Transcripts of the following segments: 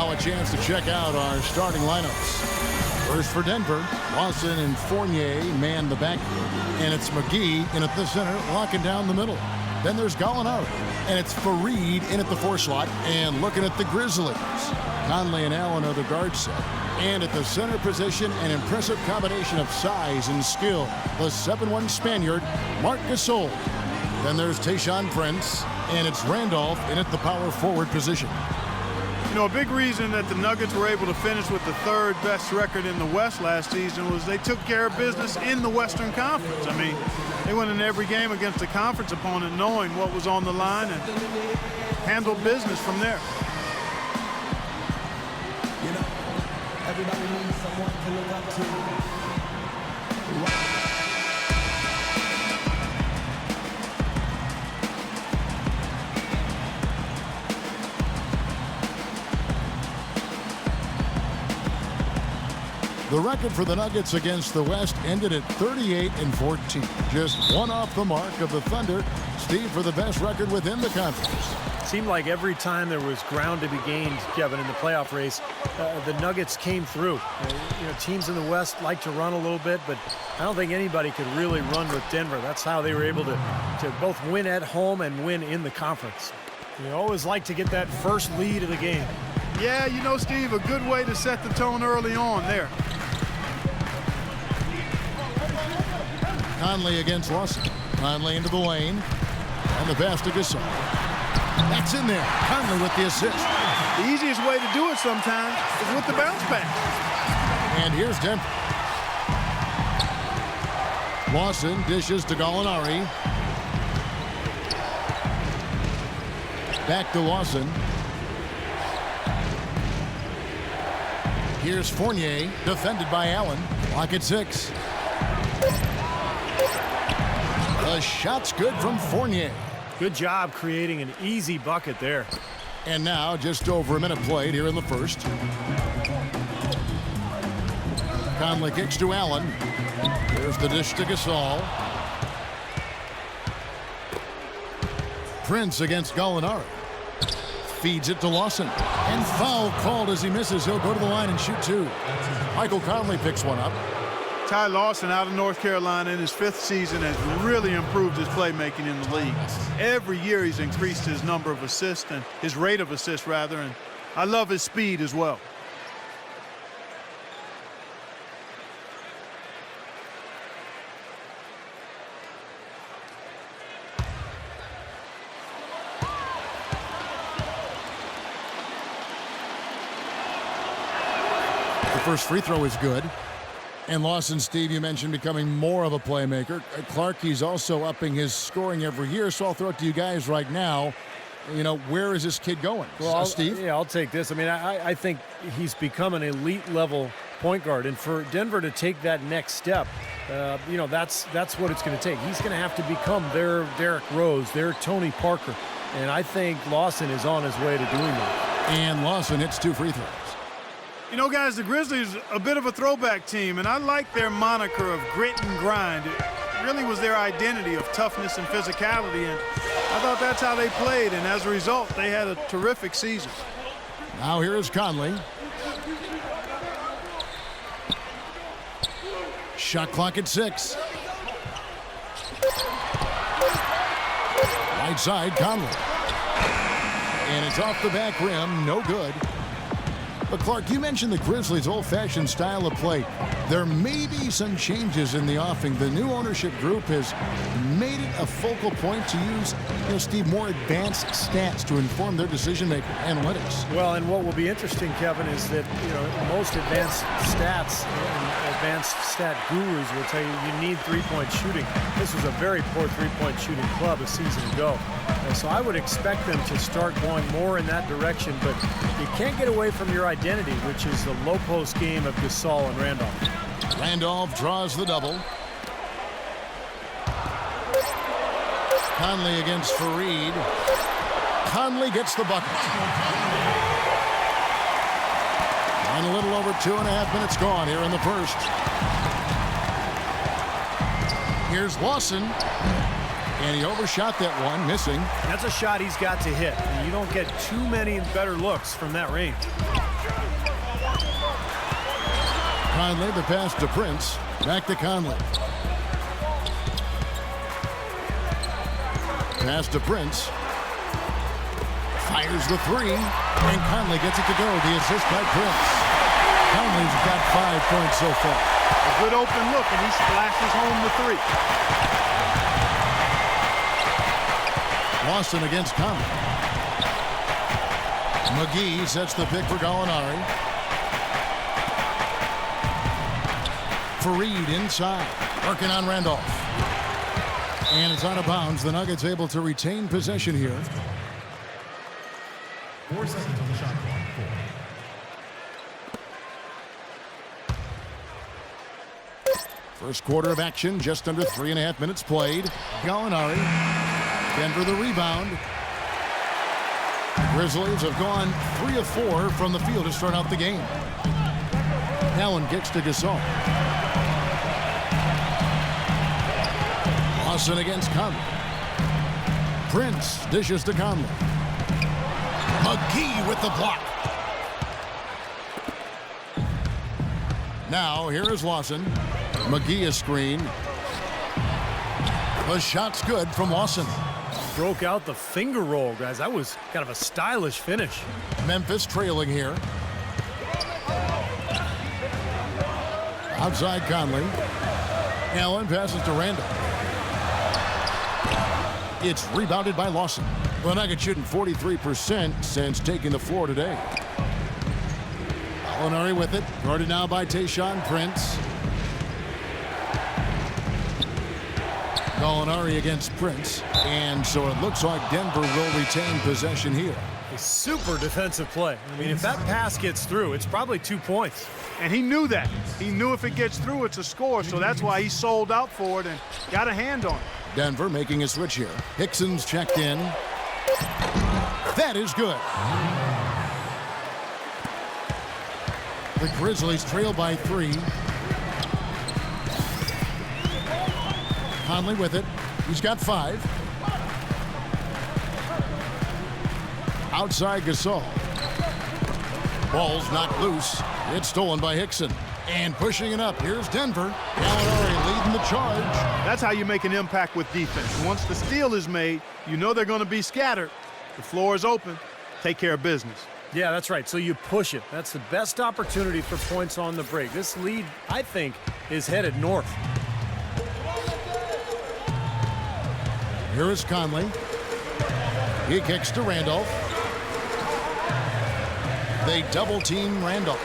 Now a chance to check out our starting lineups. First for Denver, Lawson and Fournier man the backcourt, and it's McGee in at the center, locking down the middle. Then there's Gallinari, and it's Fareed in at the 4 slot, and looking at the Grizzlies. Conley and Allen are the guard set. And at the center position, an impressive combination of size and skill. The 7'1 Spaniard, Marc Gasol. Then there's Tayshaun Prince, and it's Randolph in at the power forward position. You know, a big reason that the Nuggets were able to finish with the 3rd best record in the West last season was they took care of business in the Western Conference. I mean, they went in every game against a conference opponent knowing what was on the line and handled business from there. You know, everybody needs someone to look up to. The record for the Nuggets against the West ended at 38-14. Just one off the mark of the Thunder. Steve, for the best record within the conference. Seemed like every time there was ground to be gained, Kevin, in the playoff race, the Nuggets came through. Teams in the West like to run a little bit, but I don't think anybody could really run with Denver. That's how they were able to both win at home and win in the conference. You always like to get that first lead of the game. Yeah, you know, Steve, a good way to set the tone early on there. Conley against Lawson. Conley into the lane. And the pass to Gasol. That's in there. Conley with the assist. The easiest way to do it sometimes is with the bounce pass. And here's Denver. Lawson dishes to Gallinari. Back to Lawson. Here's Fournier, defended by Allen. Clock at 6. The shot's good from Fournier. Good job creating an easy bucket there. And now just over a minute played here in the first. Conley kicks to Allen. There's the dish to Gasol. Prince against Gallinari. Feeds it to Lawson. And foul called as he misses. He'll go to the line and shoot 2. Michael Conley picks one up. Ty Lawson out of North Carolina in his 5th season has really improved his playmaking in the league. Every year he's increased his number of assists and his rate of assists rather, and I love his speed as well. The first free throw is good. And Lawson, Steve, you mentioned becoming more of a playmaker. Clark, he's also upping his scoring every year. So I'll throw it to you guys right now. You know, where is this kid going? Well, Steve? I'll take this. I mean, I think he's become an elite level point guard. And for Denver to take that next step, that's what it's going to take. He's going to have to become their Derrick Rose, their Tony Parker. And I think Lawson is on his way to doing that. And Lawson hits 2 free throws. You know, guys, the Grizzlies a bit of a throwback team, and I like their moniker of grit and grind. It really was their identity of toughness and physicality, and I thought that's how they played, and as a result, they had a terrific season. Now here is Conley. Shot clock at 6. Right side, Conley. And it's off the back rim, no good. But Clark, you mentioned the Grizzlies' old-fashioned style of play. There may be some changes in the offing. The new ownership group has made it a focal point to use, Steve, more advanced stats to inform their decision-making analytics. Well, and what will be interesting, Kevin, is that most advanced stats and advanced stat gurus will tell you need three-point shooting. This was a very poor three-point shooting club a season ago. So I would expect them to start going more in that direction, but you can't get away from your identity, which is the low post game of Gasol and Randolph. Randolph draws the double. Conley against Fareed. Conley gets the bucket. And a little over 2.5 minutes gone here in the first. Here's Lawson. And he overshot that one, missing. That's a shot he's got to hit. You don't get too many better looks from that range. Conley, the pass to Prince. Back to Conley. Pass to Prince. Fires the three. And Conley gets it to go. The assist by Prince. Conley's got 5 points so far. A good open look, and he splashes home the three. Lawson against Conley. McGee sets the pick for Gallinari. Fareed inside, working on Randolph. And it's out of bounds. The Nuggets able to retain possession here. 4 seconds on the shot clock. 4. First quarter of action, just under 3.5 minutes played. Gallinari. Denver the rebound. Grizzlies have gone 3 of 4 from the field to start out the game. Allen kicks to Gasol. Lawson against Conley. Prince dishes to Conley. McGee with the block. Now here is Lawson. McGee is screened. The shot's good from Lawson. Broke out the finger roll, guys. That was kind of a stylish finish. Memphis trailing here. Outside Conley. Allen passes to Randall. It's rebounded by Lawson. The Nuggets shooting 43% since taking the floor today. Gallinari with it. Guarded now by Tayshaun Prince. Gallinari against Prince. And so it looks like Denver will retain possession here. A super defensive play. I mean, if that pass gets through, it's probably 2 points. And he knew that. He knew if it gets through, it's a score, so that's why he sold out for it and got a hand on it. Denver making a switch here. Hickson's checked in. That is good. The Grizzlies trail by 3. Conley with it. He's got 5. Outside Gasol. Ball's knocked loose. It's stolen by Hickson. And pushing it up. Here's Denver. Gallinari leading the charge. That's how you make an impact with defense. Once the steal is made, you know they're going to be scattered. The floor is open. Take care of business. Yeah, that's right. So you push it. That's the best opportunity for points on the break. This lead, I think, is headed north. Here is Conley. He kicks to Randolph. They double team Randolph.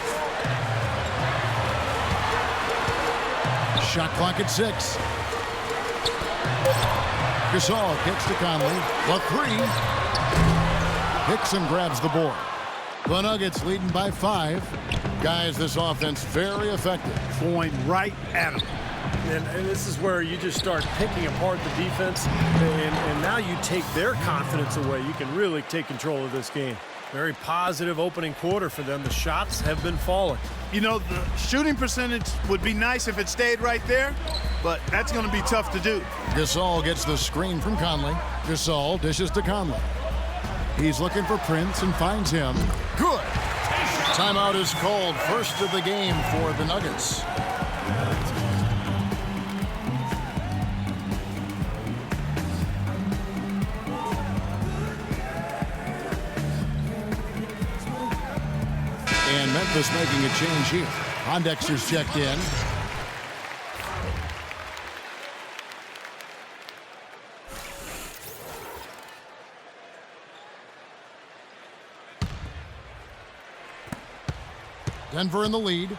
Shot clock at 6. Gasol kicks to Conley. The 3. Hickson grabs the board. The Nuggets leading by 5. Guys, this offense very effective. Going right at him. And this is where you just start picking apart the defense, and now you take their confidence away. You can really take control of this game. Very positive opening quarter for them. The shots have been falling. You know, the shooting percentage would be nice if it stayed right there, but that's going to be tough to do. Gasol gets the screen from Conley. Gasol dishes to Conley. He's looking for Prince and finds him. Good. Timeout is called. First of the game for the Nuggets. And Memphis making a change here. Pondexter's checked in. Denver in the lead.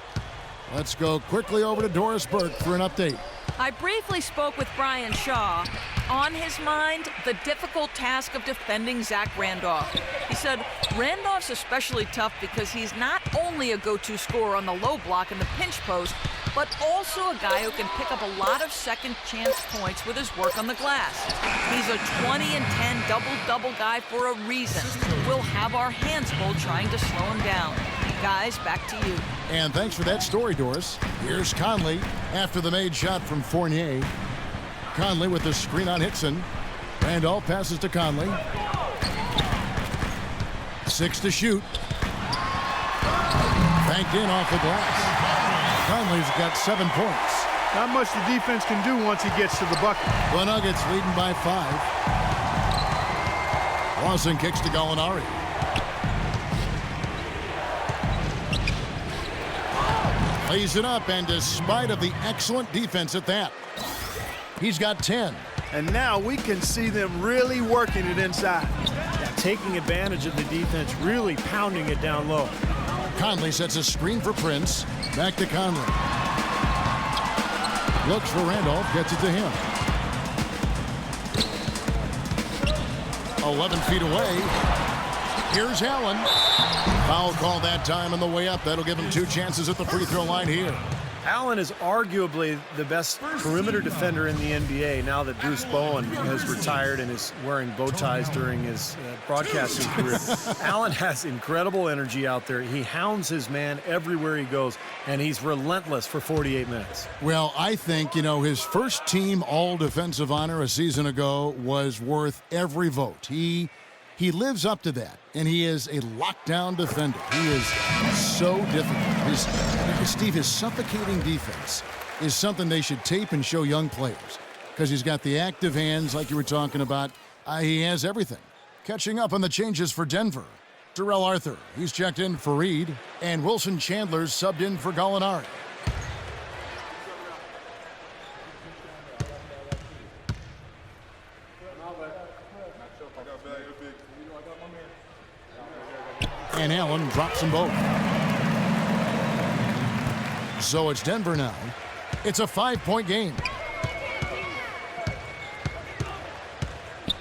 Let's go quickly over to Doris Burke for an update. I briefly spoke with Brian Shaw. On his mind, the difficult task of defending Zach Randolph. He said, Randolph's especially tough because he's not only a go-to scorer on the low block and the pinch post, but also a guy who can pick up a lot of second chance points with his work on the glass. He's a 20 and 10 double-double guy for a reason. We'll have our hands full trying to slow him down. Guys, back to you. And thanks for that story, Doris. Here's Conley after the made shot from Fournier. Conley with the screen on Hickson. Randolph passes to Conley. 6 to shoot. Banked in off the glass. Conley's got 7 points. Not much the defense can do once he gets to the bucket. The Nuggets leading by 5. Lawson kicks to Gallinari. Lays it up, and despite of the excellent defense at that, he's got 10. And now we can see them really working it inside. Taking advantage of the defense, really pounding it down low. Conley sets a screen for Prince. Back to Conley. Looks for Randolph, gets it to him. 11 feet away. Here's Allen. Foul call that time on the way up. That'll give him 2 chances at the free throw line here. Allen is arguably the best perimeter defender in the NBA now that Bruce Bowen has retired and is wearing bow ties during his broadcasting career. Allen has incredible energy out there. He hounds his man everywhere he goes, and he's relentless for 48 minutes. Well, I think, his first team all-defensive honor a season ago was worth every vote. He lives up to that, and he is a lockdown defender. He is so difficult. His suffocating defense is something they should tape and show young players because he's got the active hands like you were talking about. He has everything. Catching up on the changes for Denver. Terrell Arthur, he's checked in for Reed, and Wilson Chandler's subbed in for Gallinari. And Allen drops them both. So it's Denver now. It's a 5-point game.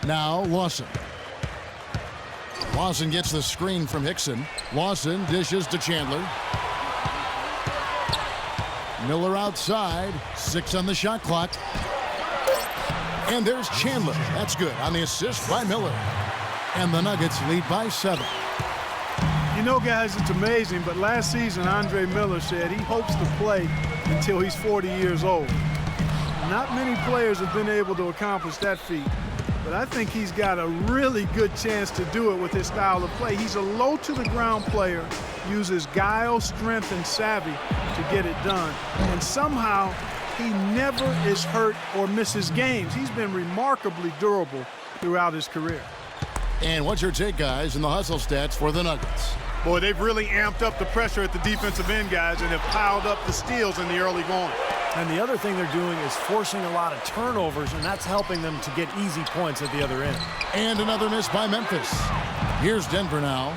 Now Lawson. Lawson gets the screen from Hickson. Lawson dishes to Chandler. Miller outside. 6 on the shot clock. And there's Chandler. That's good on the assist by Miller. And the Nuggets lead by 7. Guys, it's amazing, but last season, Andre Miller said he hopes to play until he's 40 years old. Not many players have been able to accomplish that feat, but I think he's got a really good chance to do it with his style of play. He's a low-to-the-ground player, uses guile, strength, and savvy to get it done, and somehow he never is hurt or misses games. He's been remarkably durable throughout his career. And what's your take, guys, in the hustle stats for the Nuggets? Boy, they've really amped up the pressure at the defensive end, guys, and have piled up the steals in the early going. And the other thing they're doing is forcing a lot of turnovers, and that's helping them to get easy points at the other end. And another miss by Memphis. Here's Denver now.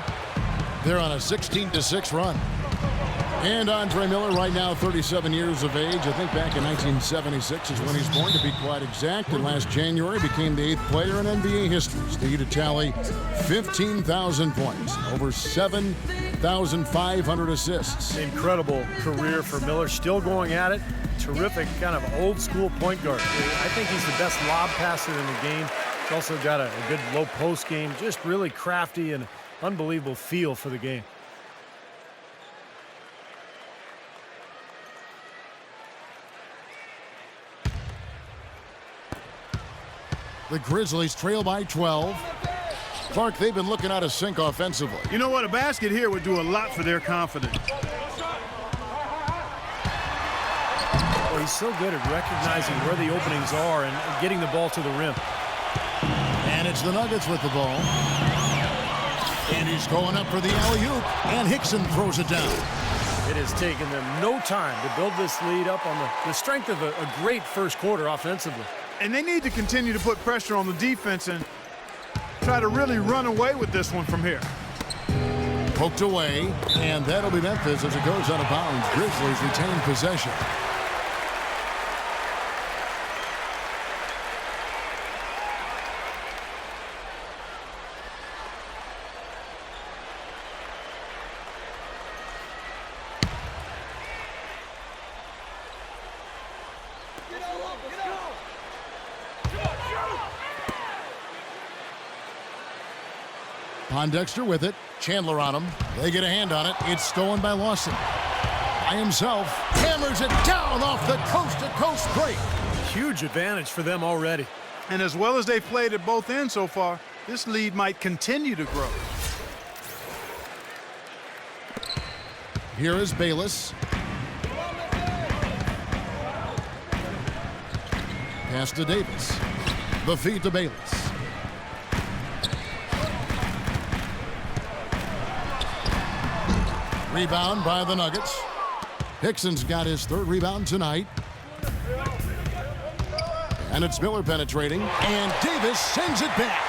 They're on a 16-6 run. And Andre Miller, right now 37 years of age. I think back in 1976 is when he's born, to be quite exact. And last January became the 8th player in NBA history to tally 15,000 points, over 7,500 assists. Incredible career for Miller, still going at it. Terrific kind of old school point guard. I think he's the best lob passer in the game. He's also got a good low post game, just really crafty and unbelievable feel for the game. The Grizzlies trail by 12. Clark, they've been looking out of sync offensively. You know what? A basket here would do a lot for their confidence. Well, he's so good at recognizing where the openings are and getting the ball to the rim. And it's the Nuggets with the ball. And he's going up for the alley-oop. And Hickson throws it down. It has taken them no time to build this lead up on the strength of a great first quarter offensively. And they need to continue to put pressure on the defense and try to really run away with this one from here. Poked away, and that'll be Memphis as it goes out of bounds. Grizzlies retain possession. Pondexter with it. Chandler on him. They get a hand on it. It's stolen by Lawson. By himself. Hammers it down off the coast-to-coast break. Huge advantage for them already. And as well as they've played at both ends so far, this lead might continue to grow. Here is Bayless. Pass to Davis. The feed to Bayless. Rebound by the Nuggets. Hickson's got his third rebound tonight. And it's Miller penetrating. And Davis sends it back.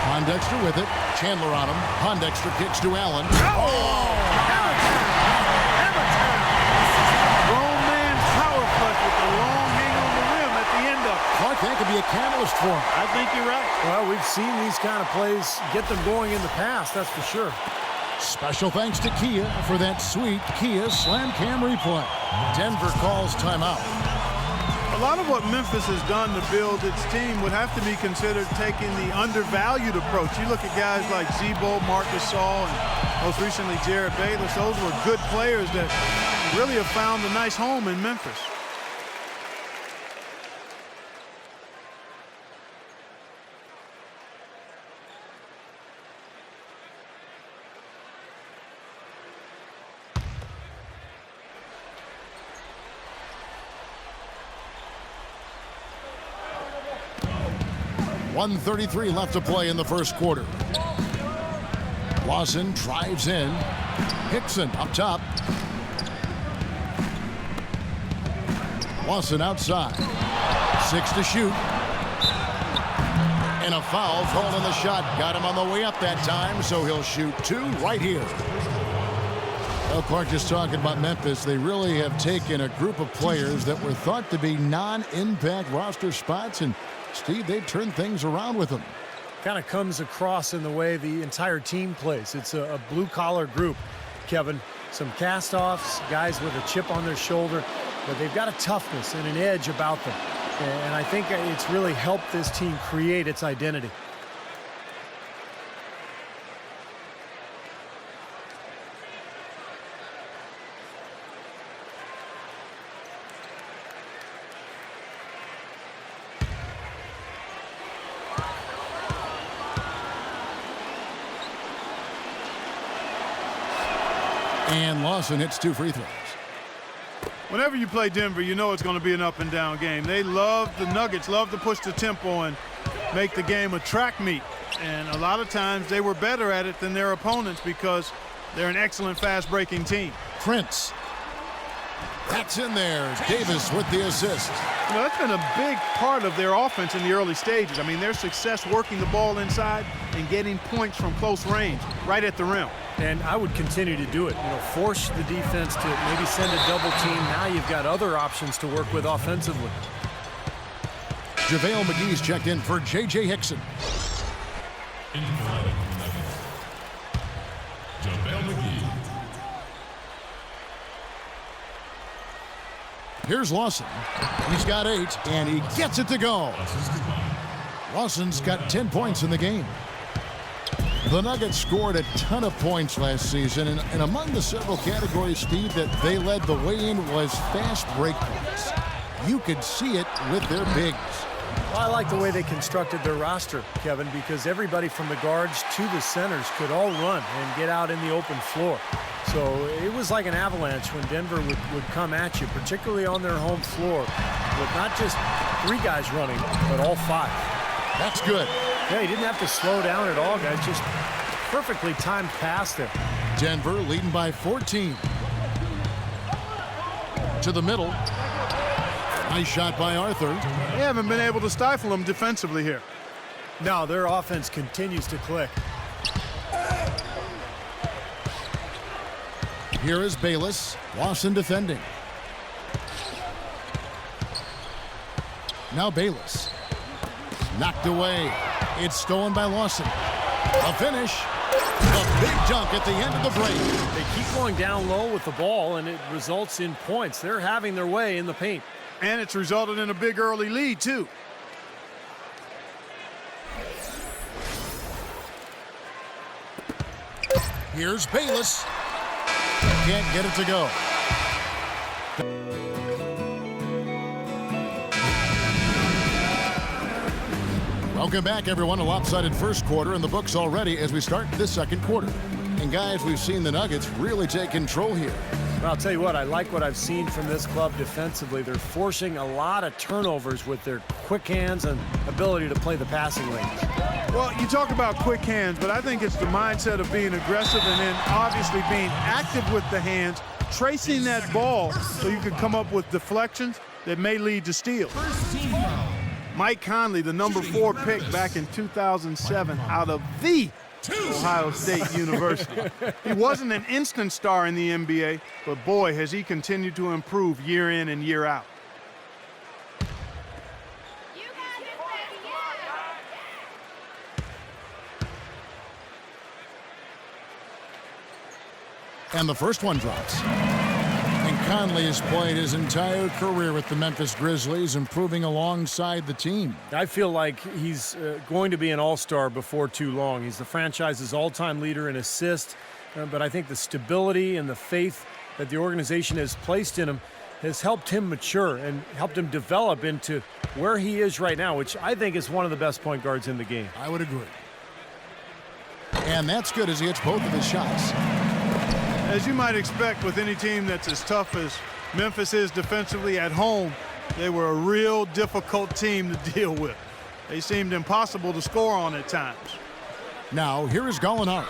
Pondexter with it. Chandler on him. Pondexter kicks to Allen. With the long hang on the rim at the end of it. Clark, that could be a catalyst for him. I think you're right. Well, we've seen these kind of plays get them going in the past, that's for sure. Special thanks to Kia for that sweet Kia Slam Cam replay. Denver calls timeout. A lot of what Memphis has done to build its team would have to be considered taking the undervalued approach. You look at guys like Zebo, Marc Gasol, and most recently Jared Bayless. Those were good players that really have found a nice home in Memphis. .133 left to play in the first quarter. Lawson drives in. Hickson up top. Lawson outside. 6 to shoot. And a foul thrown on the shot. Got him on the way up that time, so he'll shoot 2 right here. Well, Clark just talking about Memphis. They really have taken a group of players that were thought to be non-impact roster spots, and Steve, they've turned things around with them. Kind of comes across in the way the entire team plays. It's a blue-collar group, Kevin. Some cast-offs, guys with a chip on their shoulder, but they've got a toughness and an edge about them. And I think it's really helped this team create its identity. And Lawson hits 2 free throws. Whenever you play Denver, you know it's going to be an up-and-down game. They love, the Nuggets love to push the tempo and make the game a track meet. And a lot of times they were better at it than their opponents because they're an excellent fast-breaking team. Prince. That's in there. Davis with the assist. You know, that's been a big part of their offense in the early stages. I mean, their success working the ball inside and getting points from close range, right at the rim. And I would continue to do it. You know, force the defense to maybe send a double team. Now you've got other options to work with offensively. JaVale McGee's checked in for J.J. Hickson. JaVale McGee. Here's Lawson. He's got 8, and he gets it to go. Lawson's got 10 points in the game. The Nuggets scored a ton of points last season, and among the several categories, Steve, that they led the way in was fast break points. You could see it with their bigs. Well, I like the way they constructed their roster, Kevin, because everybody from the guards to the centers could all run and get out in the open floor. So it was like an avalanche when Denver would come at you, particularly on their home floor, with not just 3 guys running, but all 5. That's good. Yeah, he didn't have to slow down at all, guys. Just perfectly timed pass there. Denver leading by 14. To the middle. Nice shot by Arthur. They haven't been able to stifle them defensively here. No, their offense continues to click. Here is Bayless. Lawson defending. Now Bayless. Knocked away. It's stolen by Lawson. A finish. A big dunk at the end of the break. They keep going down low with the ball, and it results in points. They're having their way in the paint. And it's resulted in a big early lead, too. Here's Bayless. Can't get it to go. Welcome back, everyone. A lopsided first quarter in the books already as we start this second quarter. And guys, we've seen the Nuggets really take control here. Well, I'll tell you what, I like what I've seen from this club defensively. They're forcing a lot of turnovers with their quick hands and ability to play the passing lanes. Well, you talk about quick hands, but I think it's the mindset of being aggressive and then obviously being active with the hands, tracing that ball so you can come up with deflections that may lead to steals. Mike Conley, the number 4 pick back in 2007 out of the Ohio State University. He wasn't an instant star in the NBA, but boy, has he continued to improve year in and year out. And the first one drops. And Conley has played his entire career with the Memphis Grizzlies, improving alongside the team. I feel like he's going to be an all-star before too long. He's the franchise's all-time leader in assists, but I think the stability and the faith that the organization has placed in him has helped him mature and helped him develop into where he is right now, which I think is one of the best point guards in the game. I would agree. And that's good as he hits both of his shots. As you might expect with any team that's as tough as Memphis is defensively at home, they were a real difficult team to deal with. They seemed impossible to score on at times. Now, here is Gallinari.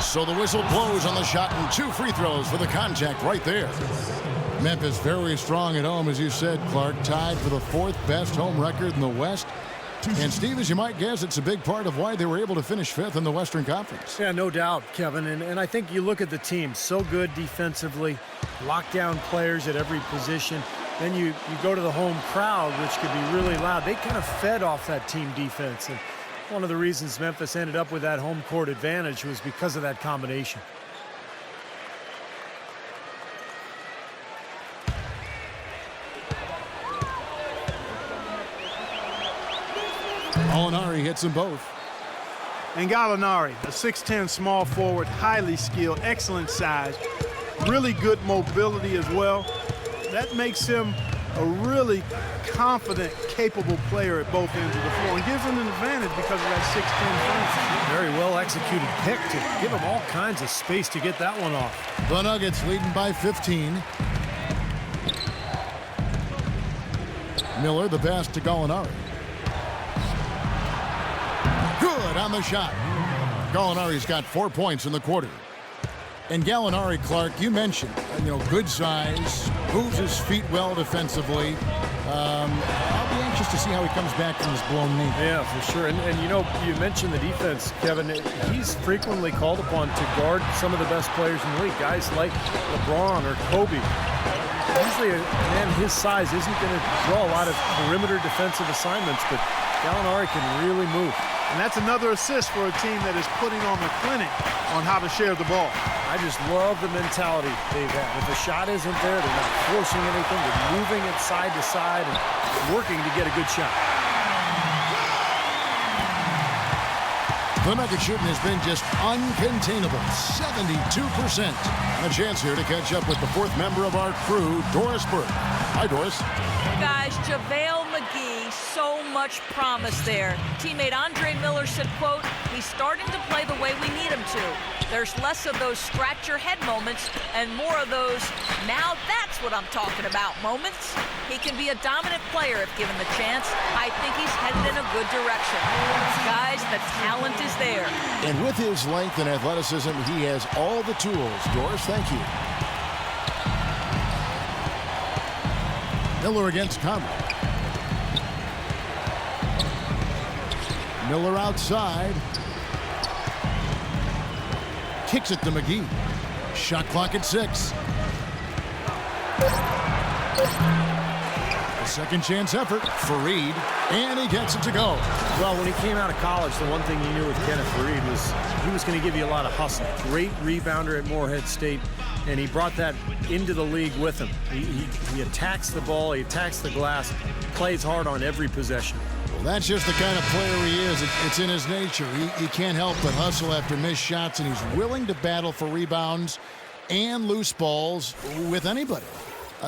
So the whistle blows on the shot and 2 free throws for the contact right there. Memphis very strong at home, as you said, Clark, tied for the 4th best home record in the West. And, Steve, as you might guess, it's a big part of why they were able to finish 5th in the Western Conference. Yeah, no doubt, Kevin. And I think you look at the team, so good defensively, lockdown players at every position. Then you go to the home crowd, which could be really loud. They kind of fed off that team defense. And one of the reasons Memphis ended up with that home court advantage was because of that combination. Gallinari hits them both. And Gallinari, a 6'10 small forward, highly skilled, excellent size, really good mobility as well. That makes him a really confident, capable player at both ends of the floor and gives him an advantage because of that 6'10 frame. Very well executed pick to give him all kinds of space to get that one off. The Nuggets leading by 15. Miller, the pass to Gallinari. Good on the shot. Gallinari's got 4 points in the quarter. And Gallinari, Clark, you mentioned, good size, moves his feet well defensively. I'll be anxious to see how he comes back from his blown knee. Yeah, for sure. And you mentioned the defense, Kevin. He's frequently called upon to guard some of the best players in the league, guys like LeBron or Kobe. Usually a man his size isn't going to draw a lot of perimeter defensive assignments, but Gallinari can really move. And that's another assist for a team that is putting on the clinic on how to share the ball. I just love the mentality they've had. If the shot isn't there, they're not forcing anything. They're moving it side to side and working to get a good shot. The Nugget shooting has been just uncontainable, 72%. A chance here to catch up with the 4th member of our crew, Doris Burke. Hi, Doris. Guys, JaVale McGee, so much promise there. Teammate Andre Miller said, quote, he's starting to play the way we need him to. There's less of those scratch your head moments and more of those, now that's what I'm talking about moments. He can be a dominant player if given the chance. I think he's headed in a good direction. Guys, the talent is there. And with his length and athleticism, he has all the tools. Doris, thank you. Miller against Conley. Miller outside. Kicks it to McGee. Shot clock at 6. A second chance effort. Fareed. And he gets it to go. Well, when he came out of college, the one thing you knew with Kenneth Fareed was he was going to give you a lot of hustle. Great rebounder at Morehead State, and he brought that into the league with him. He attacks the ball, he attacks the glass, plays hard on every possession. Well, that's just the kind of player he is. It's in his nature. He can't help but hustle after missed shots, and he's willing to battle for rebounds and loose balls with anybody.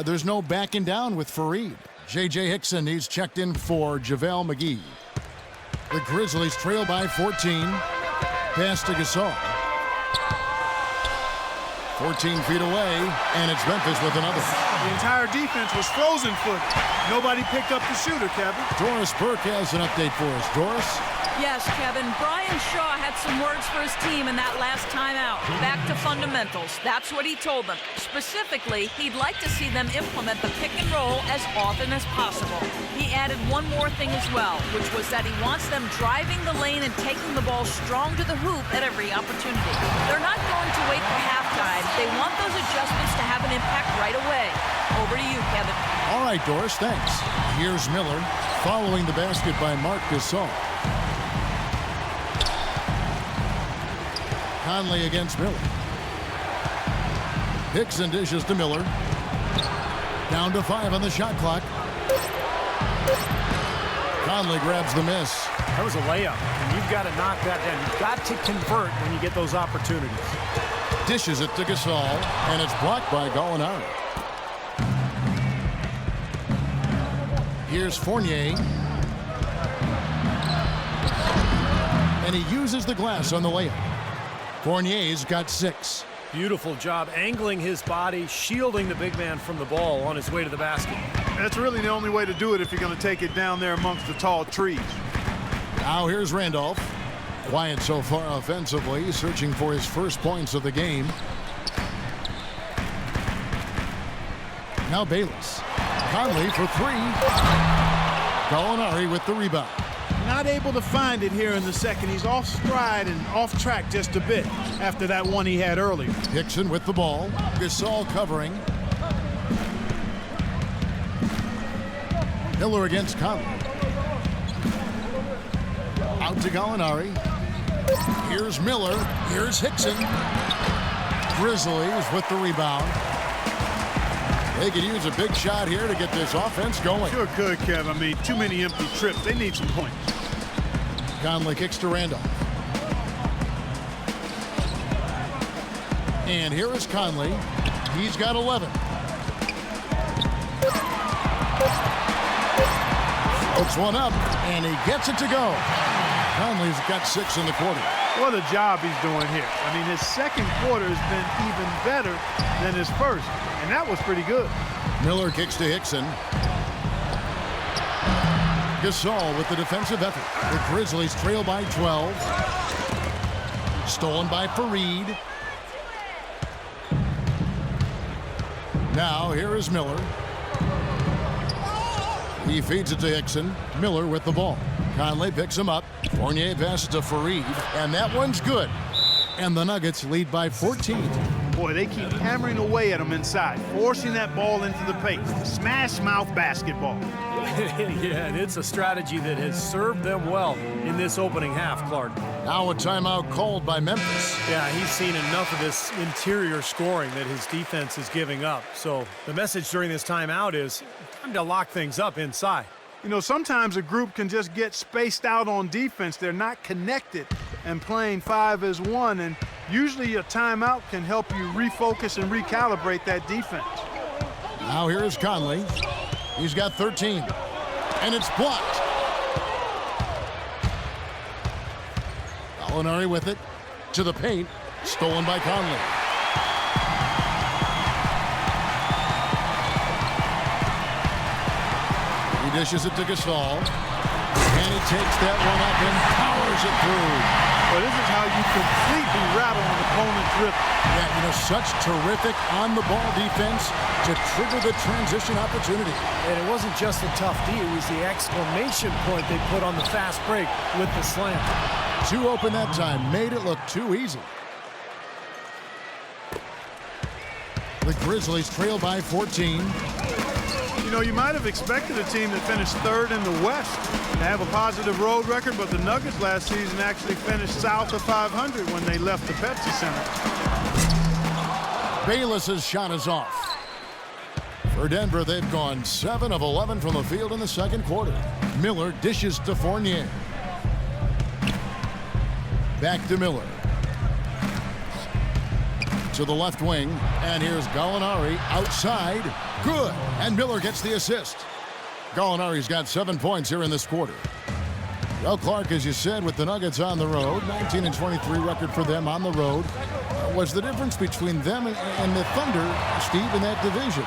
There's no backing down with Fareed. J.J. Hickson, he's checked in for JaVale McGee. The Grizzlies trail by 14. Pass to Gasol. 14 feet away, and it's Memphis with another. The entire defense was frozen footed. Nobody picked up the shooter, Kevin. Doris Burke has an update for us. Doris? Yes, Kevin. Brian Shaw had some words for his team in that last timeout. Back to fundamentals. That's what he told them. Specifically, he'd like to see them implement the pick and roll as often as possible. He added one more thing as well, which was that he wants them driving the lane and taking the ball strong to the hoop at every opportunity. They're not going to wait for halftime. They want those adjustments to have an impact right away. Over to you, Kevin. All right, Doris, thanks. Here's Miller, following the basket by Marc Gasol. Conley against Miller. Hickson dishes to Miller. Down to 5 on the shot clock. Conley grabs the miss. That was a layup, and you've got to knock that down. You've got to convert when you get those opportunities. Dishes it to Gasol, and it's blocked by Gallinari. Here's Fournier. And he uses the glass on the layup. Fournier's got 6. Beautiful job angling his body, shielding the big man from the ball on his way to the basket. That's really the only way to do it if you're going to take it down there amongst the tall trees. Now here's Randolph. Quiet so far offensively, searching for his first points of the game. Now Bayless. Conley for 3. Gallinari with the rebound. Not able to find it here in the second. He's off stride and off track just a bit after that one he had earlier. Hickson with the ball. Gasol covering. Miller against Conley. Out to Gallinari. Here's Miller. Here's Hickson. Grizzlies with the rebound. They could use a big shot here to get this offense going. Sure could, Kev. I mean, too many empty trips. They need some points. Conley kicks to Randolph. And here is Conley. He's got 11. Puts one up, and he gets it to go. Conley's got 6 in the quarter. What a job he's doing here. I mean, his second quarter has been even better than his first, and that was pretty good. Miller kicks to Hickson. Gasol with the defensive effort. The Grizzlies trail by 12. Stolen by Fareed. Now here is Miller. He feeds it to Hickson. Miller with the ball. Conley picks him up. Fournier passes to Fareed, and that one's good. And the Nuggets lead by 14. Boy, they keep hammering away at him inside, forcing that ball into the paint. Smash mouth basketball. Yeah, and it's a strategy that has served them well in this opening half, Clark. Now a timeout called by Memphis. Yeah, he's seen enough of this interior scoring that his defense is giving up. So the message during this timeout is time to lock things up inside. You know, sometimes a group can just get spaced out on defense. They're not connected and playing 5 as 1, and usually a timeout can help you refocus and recalibrate that defense. Now here's Conley. He's got 13, and it's blocked. Gallinari with it to the paint, stolen by Conley. He dishes it to Gasol, and he takes that one up and powers it through. Well, this is how you completely rattle an opponent's rhythm. Yeah, you know, such terrific on-the-ball defense to trigger the transition opportunity. And it wasn't just a tough D, it was the exclamation point they put on the fast break with the slam. 2 open that time, made it look too easy. The Grizzlies trail by 14. You know, you might have expected a team that finished 3rd in the West to have a positive road record, but the Nuggets last season actually finished south of 500 when they left the Pepsi Center. Bayless's shot is off. For Denver, they've gone 7 of 11 from the field in the second quarter. Miller dishes to Fournier. Back to Miller. To the left wing, and here's Gallinari outside. Good, and Miller gets the assist. Gallinari's got 7 points here in this quarter. Well, Clark, as you said, with the Nuggets on the road, 19-23 record for them on the road. Was the difference between them and the Thunder, Steve, in that division?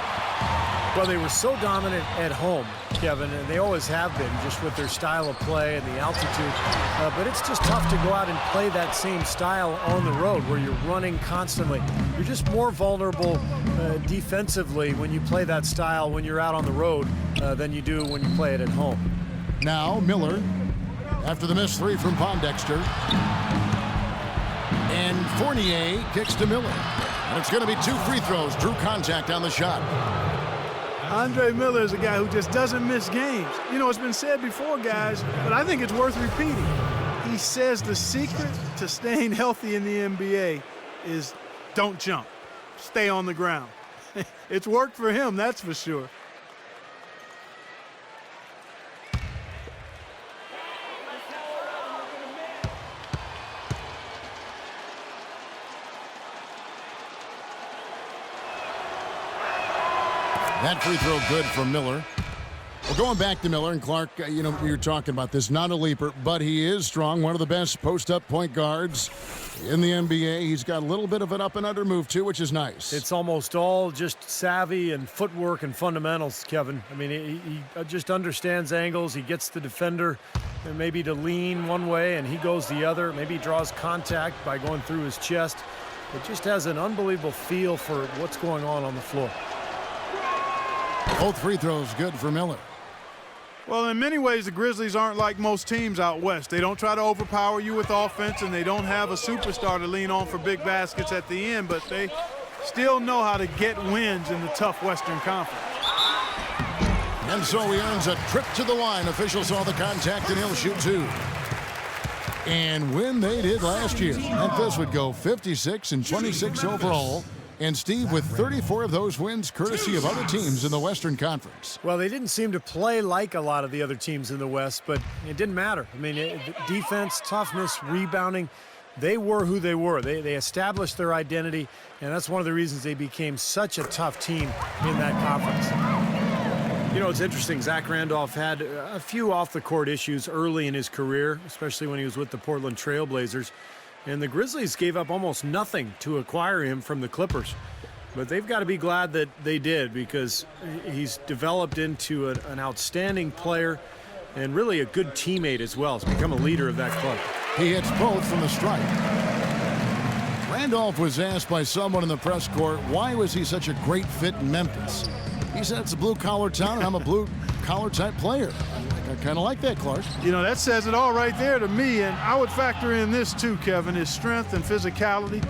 Well, they were so dominant at home, Kevin, and they always have been, just with their style of play and the altitude. But it's just tough to go out and play that same style on the road where you're running constantly. You're just more vulnerable defensively when you play that style when you're out on the road than you do when you play it at home. Now Miller, after the missed three from Pondexter. And Fournier kicks to Miller. And it's going to be 2 free throws. Drew contact on the shot. Andre Miller is a guy who just doesn't miss games. You know, it's been said before, guys, but I think it's worth repeating. He says the secret to staying healthy in the NBA is don't jump. Stay on the ground. It's worked for him, that's for sure. That free throw good from Miller. Well, going back to Miller and Clark, you know, you're talking about this, not a leaper, but he is strong, one of the best post-up point guards in the NBA. He's got a little bit of an up and under move too, which is nice. It's almost all just savvy and footwork and fundamentals, Kevin. I mean, he just understands angles. He gets the defender maybe to lean one way and he goes the other. Maybe he draws contact by going through his chest. It just has an unbelievable feel for what's going on the floor. Both free throws good for Miller. Well, in many ways, the Grizzlies aren't like most teams out west. They don't try to overpower you with offense, and they don't have a superstar to lean on for big baskets at the end, but they still know how to get wins in the tough Western Conference. And so he earns a trip to the line. Officials saw the contact, and he'll shoot 2. And when they did last year, Memphis would go 56-26 overall. And Steve, with 34 of those wins courtesy of other teams in the Western Conference. Well, they didn't seem to play like a lot of the other teams in the West, but it didn't matter. I mean, defense, toughness, rebounding, they were who they were. They established their identity, and that's one of the reasons they became such a tough team in that conference. You know, it's interesting. Zach Randolph had a few off-the-court issues early in his career, especially when he was with the Portland Trail Blazers. And the Grizzlies gave up almost nothing to acquire him from the Clippers. But they've got to be glad that they did, because he's developed into an outstanding player and really a good teammate as well. He's become a leader of that club. He hits both from the stripe. Randolph was asked by someone in the press court, why was he such a great fit in Memphis? He said, it's a blue-collar town, and I'm a blue-collar type player. I kind of like that, Clark. You know, that says it all right there to me, and I would factor in this too, Kevin, his strength and physicality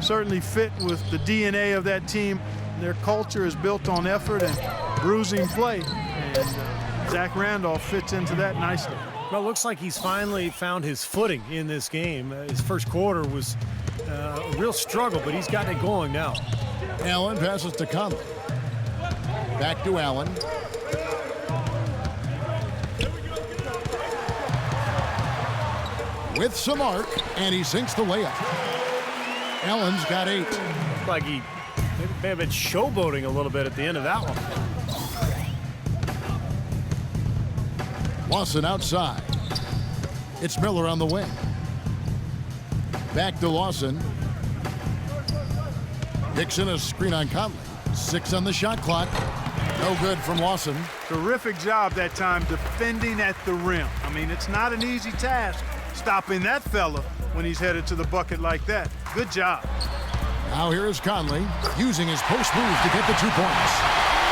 certainly fit with the DNA of that team. Their culture is built on effort and bruising play, and Zach Randolph fits into that nicely. Well, it looks like he's finally found his footing in this game. His first quarter was a real struggle, but he's gotten it going now. Allen passes to Conley. Back to Allen. With some arc, and he sinks the layup. Allen's got 8. Like he may have been showboating a little bit at the end of that one. Lawson outside. It's Miller on the wing. Back to Lawson. Dixon a screen on Conley. 6 on the shot clock. No good from Lawson. Terrific job that time defending at the rim. I mean, it's not an easy task stopping that fella when he's headed to the bucket like that. Good job. Now here is Conley using his post move to get the 2 points.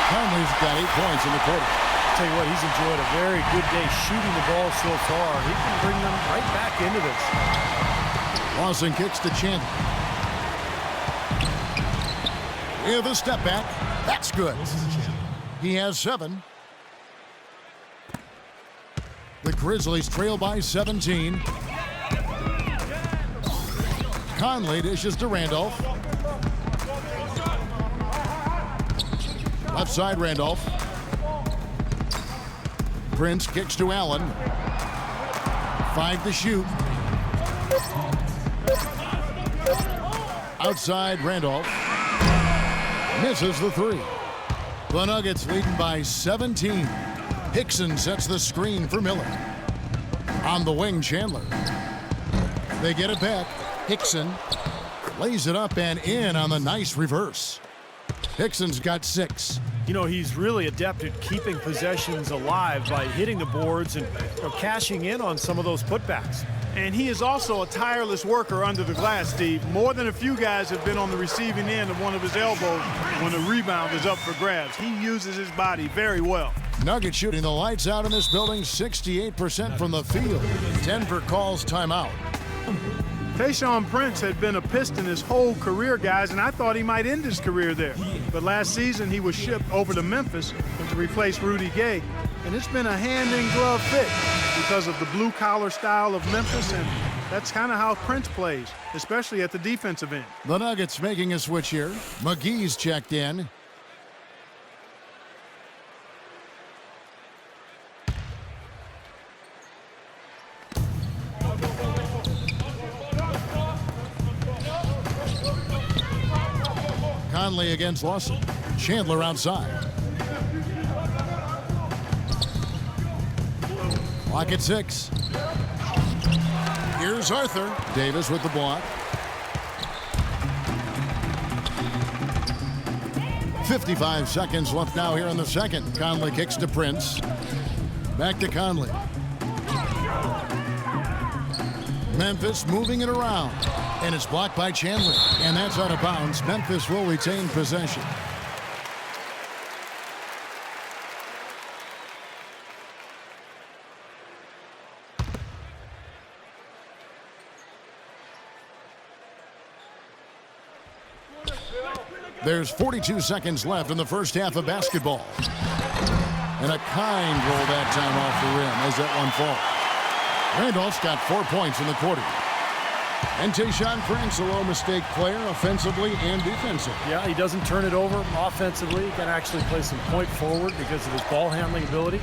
Conley's got 8 points in the quarter. I'll tell you what, he's enjoyed a very good day shooting the ball so far. He can bring them right back into this. Lawson kicks to Chandler. With a step back. That's good. He has 7. The Grizzlies trail by 17. Conley dishes to Randolph. Left side, Randolph. Prince kicks to Allen. 5 to shoot. Outside, Randolph. Misses the 3. The Nuggets leading by 17. Hickson sets the screen for Miller. On the wing, Chandler. They get it back. Hickson lays it up and in on the nice reverse. Hickson's got 6. You know, he's really adept at keeping possessions alive by hitting the boards and cashing in on some of those putbacks. And he is also a tireless worker under the glass, Steve. More than a few guys have been on the receiving end of one of his elbows when the rebound is up for grabs. He uses his body very well. Nuggets shooting the lights out in this building, 68% from the field. Denver calls timeout. Tayshaun Prince had been a Piston his whole career, guys, and I thought he might end his career there. But last season, he was shipped over to Memphis to replace Rudy Gay, and it's been a hand-in-glove fit because of the blue-collar style of Memphis, and that's kind of how Prince plays, especially at the defensive end. The Nuggets making a switch here. McGee's checked in. Conley against Lawson. Chandler outside. Clock at 6. Here's Arthur. Davis with the block. 55 seconds left now here in the second. Conley kicks to Prince. Back to Conley. Memphis moving it around. And it's blocked by Chandler. And that's out of bounds. Memphis will retain possession. There's 42 seconds left in the first half of basketball. And a kind roll that time off the rim as that one falls. Randolph's got 4 points in the quarter. And Tayshaun Prince, a low-mistake player offensively and defensively. Yeah, he doesn't turn it over offensively. He can actually play some point forward because of his ball handling ability.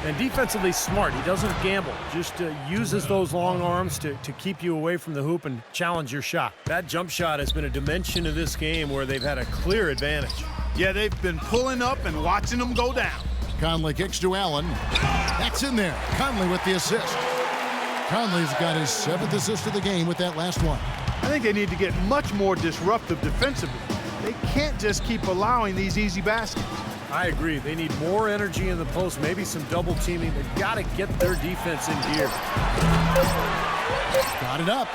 And defensively smart. He doesn't gamble. Just uses those long arms to keep you away from the hoop and challenge your shot. That jump shot has been a dimension of this game where they've had a clear advantage. Yeah, they've been pulling up and watching them go down. Conley kicks to Allen. That's in there. Conley with the assist. Conley's got his 7th assist of the game with that last one. I think they need to get much more disruptive defensively. They can't just keep allowing these easy baskets. I agree. They need more energy in the post, maybe some double teaming. They've got to get their defense in gear. Got it up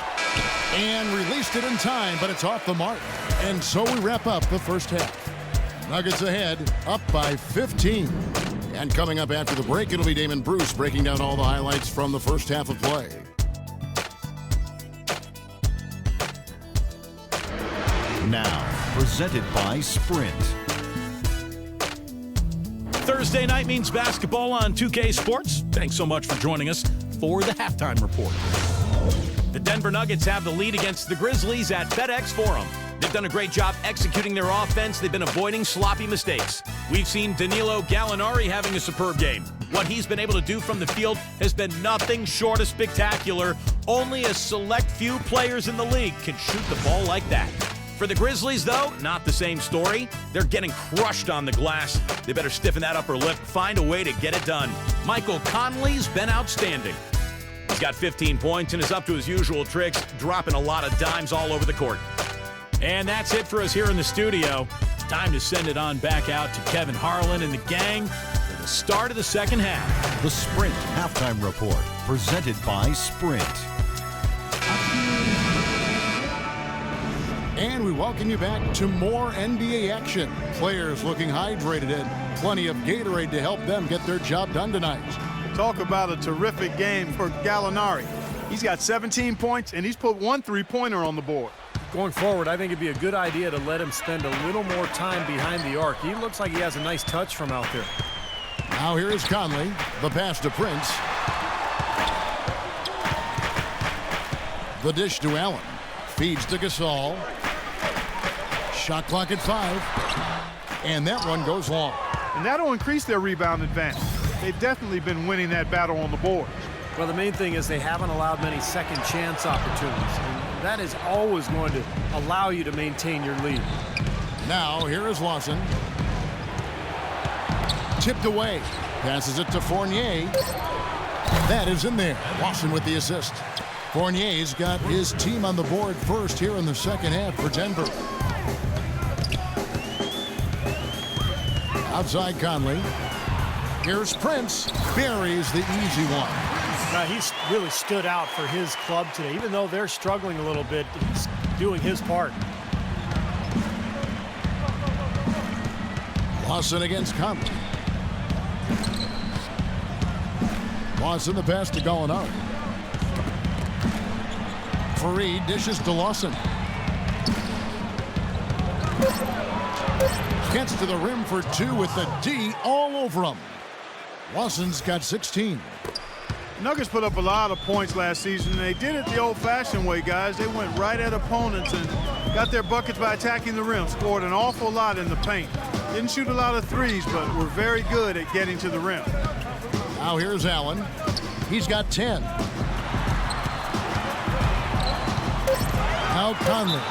and released it in time, but it's off the mark. And so we wrap up the first half. Nuggets ahead, up by 15. And coming up after the break, it'll be Damon Bruce breaking down all the highlights from the first half of play. Now, presented by Sprint. Thursday night means basketball on 2K Sports. Thanks so much for joining us for the halftime report. The Denver Nuggets have the lead against the Grizzlies at FedEx Forum. They've done a great job executing their offense. They've been avoiding sloppy mistakes. We've seen Danilo Gallinari having a superb game. What he's been able to do from the field has been nothing short of spectacular. Only a select few players in the league can shoot the ball like that. For the Grizzlies, though, not the same story. They're getting crushed on the glass. They better stiffen that upper lip, find a way to get it done. Michael Conley's been outstanding. He's got 15 points and is up to his usual tricks, dropping a lot of dimes all over the court. And that's it for us here in the studio. Time to send it on back out to Kevin Harlan and the gang for the start of the second half. The Sprint Halftime Report, presented by Sprint. And we welcome you back to more NBA action. Players looking hydrated and plenty of Gatorade to help them get their job done tonight. Talk about a terrific game for Gallinari. He's got 17 points, and he's put 1 3-pointer on the board. Going forward, I think it'd be a good idea to let him spend a little more time behind the arc. He looks like he has a nice touch from out there. Now here is Conley. The pass to Prince. The dish to Allen. Feeds to Gasol. Shot clock at 5. And that one goes long. And that'll increase their rebound advantage. They've definitely been winning that battle on the boards. Well, the main thing is they haven't allowed many second chance opportunities. And that is always going to allow you to maintain your lead. Now here is Lawson. Tipped away. Passes it to Fournier. That is in there. Lawson with the assist. Fournier's got his team on the board first here in the second half for Denver. Outside Conley. Here's Prince. Buries the easy one. He's really stood out for his club today. Even though they're struggling a little bit, he's doing his part. Lawson against Conley. Lawson the pass to Gallinari. Fareed dishes to Lawson. Gets to the rim for two with the D all over him. Lawson's got 16. Nuggets put up a lot of points last season, and they did it the old-fashioned way, guys. They went right at opponents and got their buckets by attacking the rim, scored an awful lot in the paint. Didn't shoot a lot of threes, but were very good at getting to the rim. Now here's Allen. He's got 10. Now Conley.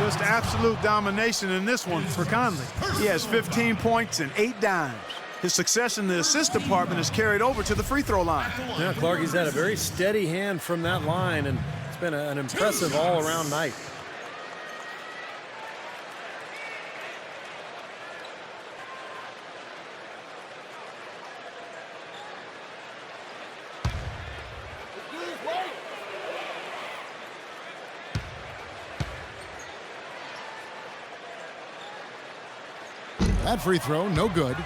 Just absolute domination in this one for Conley. He has 15 points and 8 dimes. His success in the assist department is carried over to the free throw line. Yeah, Clark, he's had a very steady hand from that line, and it's been an impressive all-around night. That free throw, no good.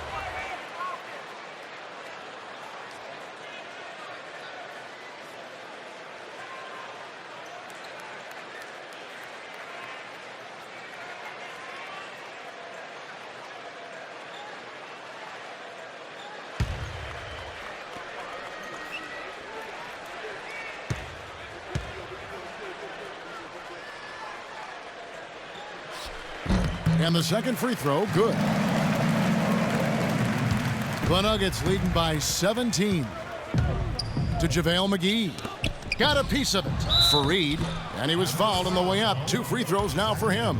And the second free throw, good. The Nuggets leading by 17. To JaVale McGee. Got a piece of it. Fareed. And he was fouled on the way up. 2 free throws now for him.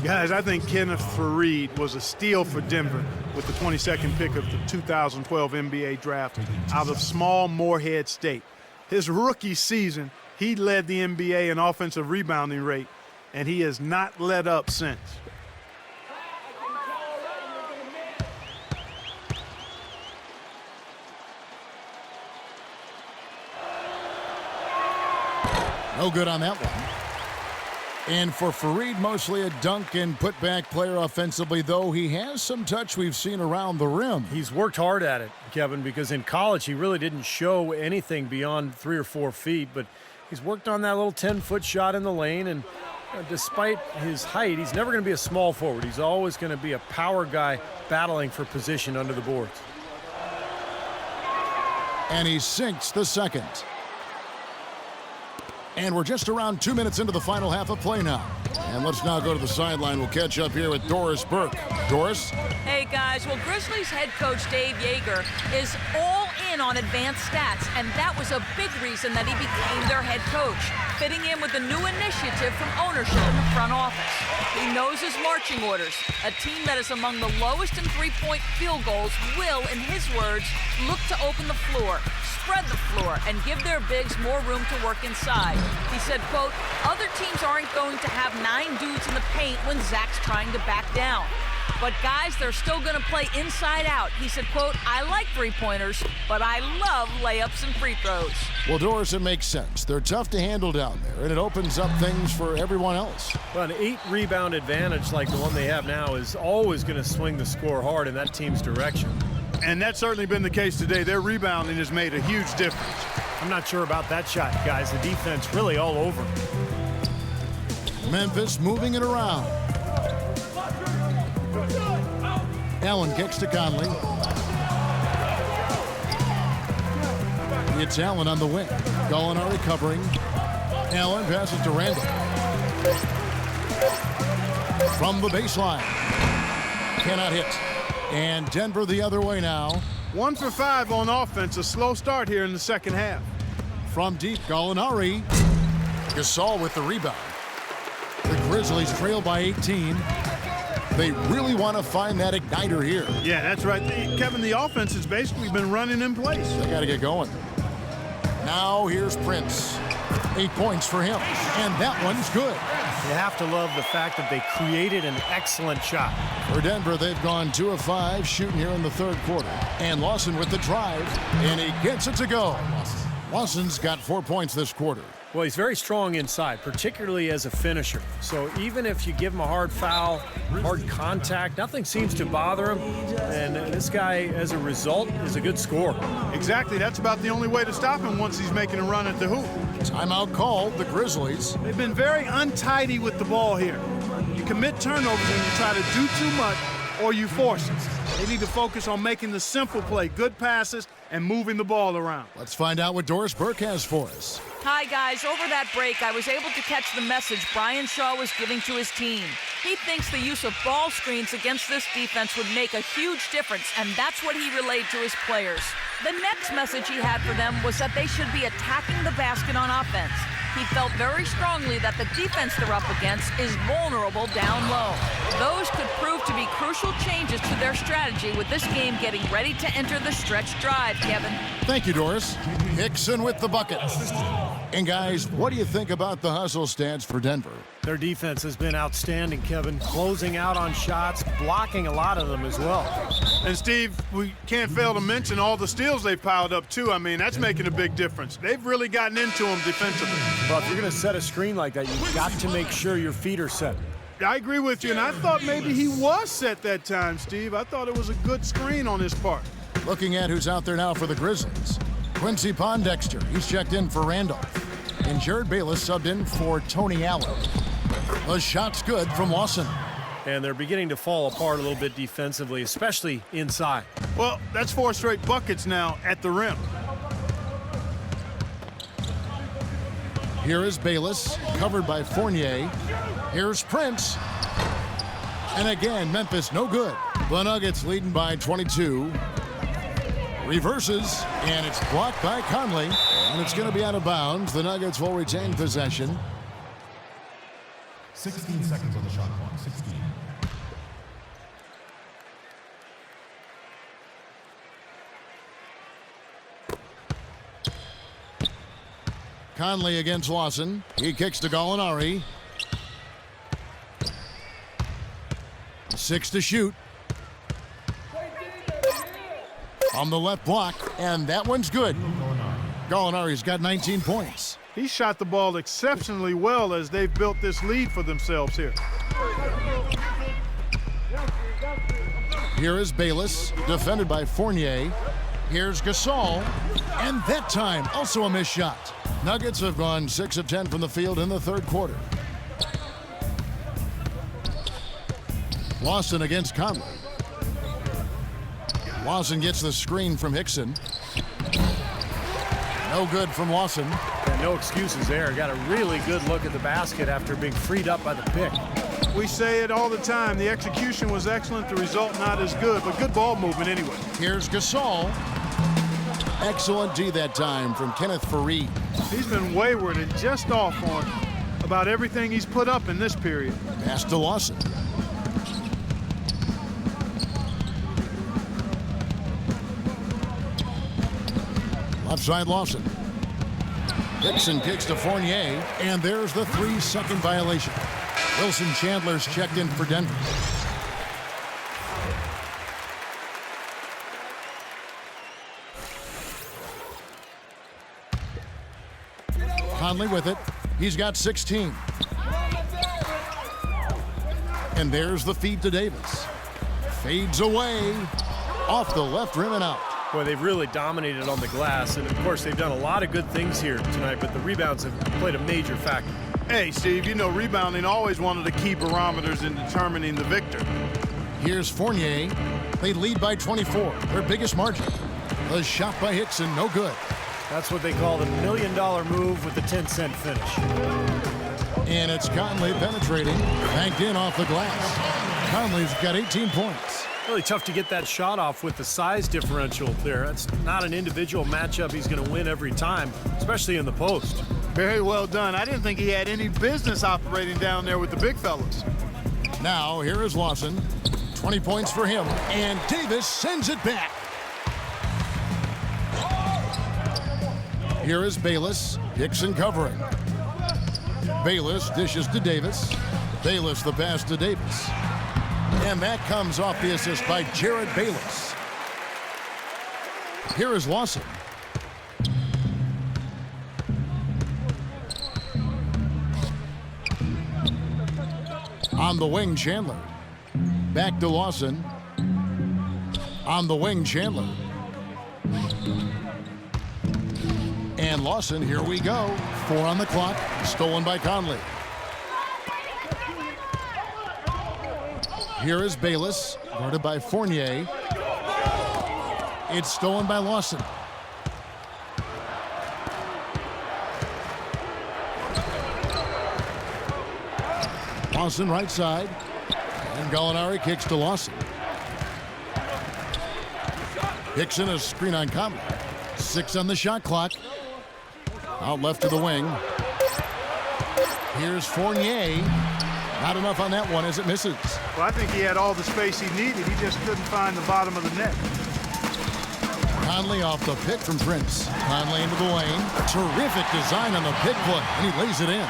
Guys, I think Kenneth Fareed was a steal for Denver with the 22nd pick of the 2012 NBA draft out of small Morehead State. His rookie season, he led the NBA in offensive rebounding rate, and he has not let up since. No good on that one. And for Fareed, mostly a dunk and put-back player offensively, though he has some touch we've seen around the rim. He's worked hard at it, Kevin, because in college he really didn't show anything beyond 3 or 4 feet, but he's worked on that little 10-foot shot in the lane, and despite his height, he's never going to be a small forward. He's always going to be a power guy battling for position under the boards. And he sinks the second. And we're just around 2 minutes into the final half of play now. And let's now go to the sideline. We'll catch up here with Doris Burke. Doris? Hey, guys. Well, Grizzlies head coach Dave Yeager is all in on advanced stats, and that was a big reason that he became their head coach, fitting in with a new initiative from ownership in the front office. He knows his marching orders. A team that is among the lowest in three-point field goals will, in his words, look to open the floor, spread the floor, and give their bigs more room to work inside. He said, quote, other teams aren't going to have 9 dudes in the paint when Zach's trying to back down. But guys, they're still going to play inside out. He said, quote, I like three-pointers, but I love layups and free throws. Well, Doris, it makes sense. They're tough to handle down there, and it opens up things for everyone else. Well, an 8-rebound advantage like the one they have now is always going to swing the score hard in that team's direction. And that's certainly been the case today. Their rebounding has made a huge difference. I'm not sure about that shot, guys. The defense really all over. Memphis moving it around. Allen kicks to Conley. It's Allen on the wing. Gallinari covering. Allen passes to Randall. From the baseline. Cannot hit. And Denver the other way now. 1 for 5 on offense. A slow start here in the second half. From deep, Gallinari. Gasol with the rebound. The Grizzlies trail by 18. They really want to find that igniter here. Yeah, that's right. Kevin, the offense has basically been running in place. They got to get going. Now here's Prince. 8 points for him, and that one's good. You have to love the fact that they created an excellent shot. For Denver, they've gone 2 of 5 shooting here in the third quarter. And Lawson with the drive, and he gets it to go. Lawson's got 4 points this quarter. Well, he's very strong inside, particularly as a finisher. So even if you give him a hard foul, hard contact, nothing seems to bother him. And this guy, as a result, is a good scorer. Exactly. That's about the only way to stop him once he's making a run at the hoop. Timeout called, the Grizzlies. They've been very untidy with the ball here. You commit turnovers when you try to do too much or you force it. They need to focus on making the simple play, good passes, and moving the ball around. Let's find out what Doris Burke has for us. Hi, guys. Over that break, I was able to catch the message Brian Shaw was giving to his team. He thinks the use of ball screens against this defense would make a huge difference, and that's what he relayed to his players. The next message he had for them was that they should be attacking the basket on offense. He felt very strongly that the defense they're up against is vulnerable down low. Those could prove to be crucial changes to their strategy with this game getting ready to enter the stretch drive, Kevin. Thank you, Doris. Hickson with the bucket. And guys, what do you think about the hustle stats for Denver? Their defense has been outstanding, Kevin. Closing out on shots, blocking a lot of them as well. And Steve, we can't fail to mention all the steals they've piled up too. I mean, that's making a big difference. They've really gotten into them defensively. Well, if you're going to set a screen like that, you've got to make sure your feet are set. I agree with you, and I thought maybe he was set that time, Steve. I thought it was a good screen on his part. Looking at who's out there now for the Grizzlies. Quincy Pondexter, he's checked in for Randolph. And Jared Bayless subbed in for Tony Allen. The shot's good from Lawson. And they're beginning to fall apart a little bit defensively, especially inside. Well, that's 4 straight buckets now at the rim. Here is Bayless, covered by Fournier. Here's Prince. And again, Memphis no good. The Nuggets leading by 22. Reverses, and it's blocked by Conley. And it's going to be out of bounds. The Nuggets will retain possession. 16 seconds on the shot clock. 16. Conley against Lawson. He kicks to Gallinari. 6 to shoot. On the left block, and that one's good. Gallinari's got 19 points. He shot the ball exceptionally well as they've built this lead for themselves here. Here is Bayless, defended by Fournier. Here's Gasol, and that time also a missed shot. Nuggets have gone 6 of 10 from the field in the third quarter. Lawson against Conley. Lawson gets the screen from Hickson. No good from Lawson. Yeah, no excuses there. Got a really good look at the basket after being freed up by the pick. We say it all the time. The execution was excellent. The result not as good, but good ball movement anyway. Here's Gasol. Excellent D that time from Kenneth Faried. He's been wayward and just off on about everything he's put up in this period. Pass to Lawson. Left side Lawson. Hickson kicks to Fournier, and there's the 3-second violation. Wilson Chandler's checked in for Denver. Conley with it. He's got 16. And there's the feed to Davis. Fades away. Off the left rim and out. Boy, they've really dominated on the glass, and of course they've done a lot of good things here tonight, but the rebounds have played a major factor. Hey, Steve, you know rebounding always one of the key barometers in determining the victor. Here's Fournier. They lead by 24, their biggest margin. The shot by Hickson, no good. That's what they call the $1 million move with the 10-cent finish. And it's Conley penetrating, banked in off the glass. Conley's got 18 points. Really tough to get that shot off with the size differential there. That's not an individual matchup he's going to win every time, especially in the post. Very well done. I didn't think he had any business operating down there with the big fellas. Now, here is Lawson. 20 points for him, and Davis sends it back. Here is Bayless. Hickson covering. Bayless dishes to Davis. Bayless the pass to Davis. And that comes off the assist by Jared Bayless. Here is Lawson. On the wing, Chandler. Back to Lawson. On the wing, Chandler. And Lawson, here we go. 4 on the clock. Stolen by Conley. Here is Bayless, guarded by Fournier. It's stolen by Lawson. Lawson right side. And Gallinari kicks to Lawson. Hickson a screen on Conley. 6 on the shot clock. Out left to the wing. Here's Fournier. Not enough on that one as it misses. Well, I think he had all the space he needed. He just couldn't find the bottom of the net. Conley off the pick from Prince. Conley into the lane. Terrific design on the pick foot, and he lays it in.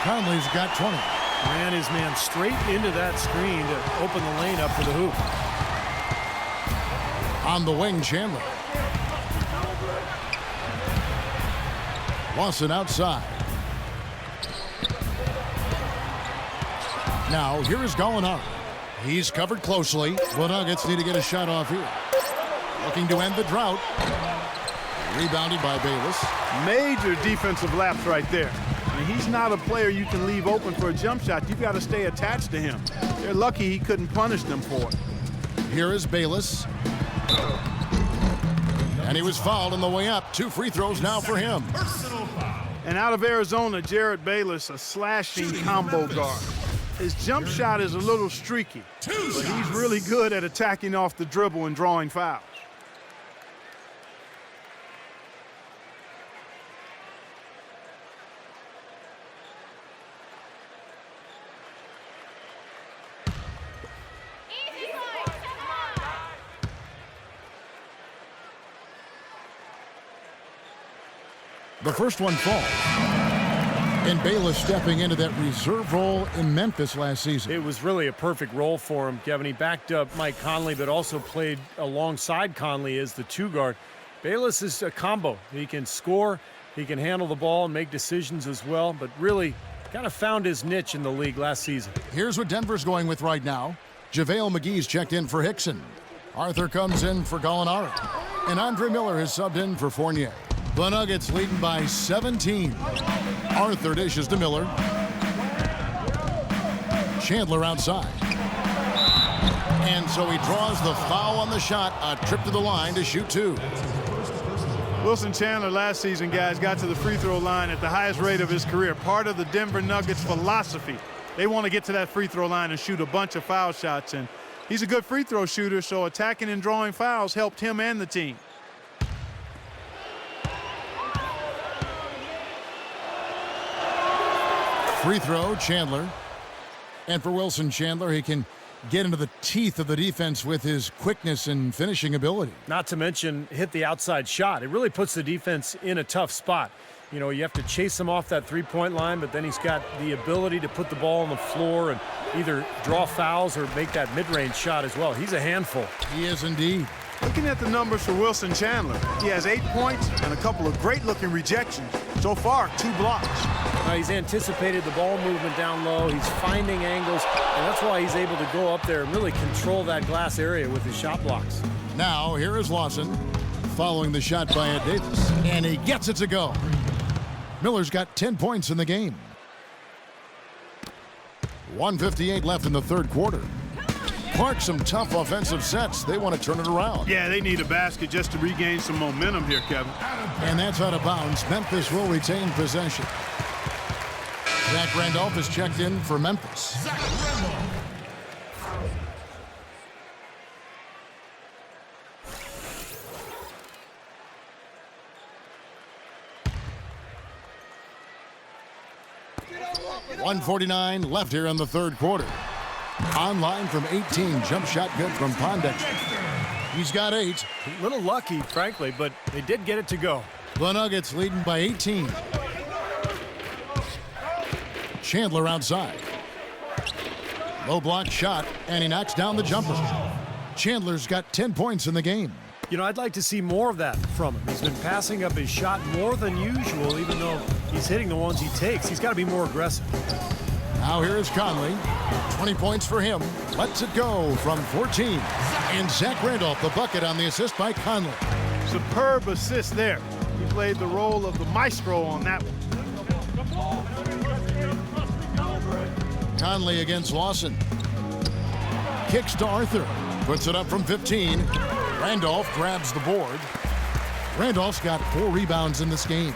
Conley's got 20. Ran his man straight into that screen to open the lane up for the hoop. On the wing, Chandler. Lawson outside. Now, here is Gallinari. He's covered closely. The Nuggets need to get a shot off here. Looking to end the drought. Rebounded by Bayless. Major defensive lapse right there. I mean, he's not a player you can leave open for a jump shot. You've got to stay attached to him. They're lucky he couldn't punish them for it. Here is Bayless. And he was fouled on the way up. 2 free throws now for him. And out of Arizona, Jared Bayless, a slashing combo guard. His jump shot is a little streaky, but he's really good at attacking off the dribble and drawing fouls. The first one falls. And Bayless stepping into that reserve role in Memphis last season. It was really a perfect role for him, Kevin. He backed up Mike Conley, but also played alongside Conley as the 2 guard. Bayless is a combo. He can score, he can handle the ball and make decisions as well, but really kind of found his niche in the league last season. Here's what Denver's going with right now. JaVale McGee's checked in for Hickson. Arthur comes in for Gallinari. And Andre Miller has subbed in for Fournier. The Nuggets leading by 17. Arthur dishes to Miller. Chandler outside. And so he draws the foul on the shot. A trip to the line to shoot 2. Wilson Chandler last season, guys, got to the free throw line at the highest rate of his career. Part of the Denver Nuggets philosophy. They want to get to that free throw line and shoot a bunch of foul shots. And he's a good free throw shooter, so attacking and drawing fouls helped him and the team. Free throw, Chandler. And for Wilson Chandler, he can get into the teeth of the defense with his quickness and finishing ability. Not to mention hit the outside shot. It really puts the defense in a tough spot. You know, you have to chase him off that three-point line, but then he's got the ability to put the ball on the floor and either draw fouls or make that mid-range shot as well. He's a handful. He is indeed. Looking at the numbers for Wilson Chandler, he has 8 points and a couple of great-looking rejections. So far, 2 blocks. He's anticipated the ball movement down low. He's finding angles, and that's why he's able to go up there and really control that glass area with his shot blocks. Now, here is Lawson following the shot by Ed Davis, and he gets it to go. Miller's got 10 points in the game. 1:58 left in the third quarter. Clark, some tough offensive sets. They want to turn it around. Yeah, they need a basket just to regain some momentum here, Kevin. And that's out of bounds. Memphis will retain possession. Zach Randolph is checked in for Memphis. Zach Randolph. 1:49 left here in the third quarter. Online from 18. Jump shot good from Pondexter. He's got 8. A little lucky, frankly, but they did get it to go. The Nuggets leading by 18. Chandler outside. Low block shot, and he knocks down the jumper. Chandler's got 10 points in the game. You know, I'd like to see more of that from him. He's been passing up his shot more than usual, even though he's hitting the ones he takes. He's got to be more aggressive. Now here is Conley. 20 points for him. Lets it go from 14. And Zach Randolph, the bucket on the assist by Conley. Superb assist there. He played the role of the maestro on that one. Conley against Lawson. Kicks to Arthur. Puts it up from 15. Randolph grabs the board. Randolph's got 4 rebounds in this game.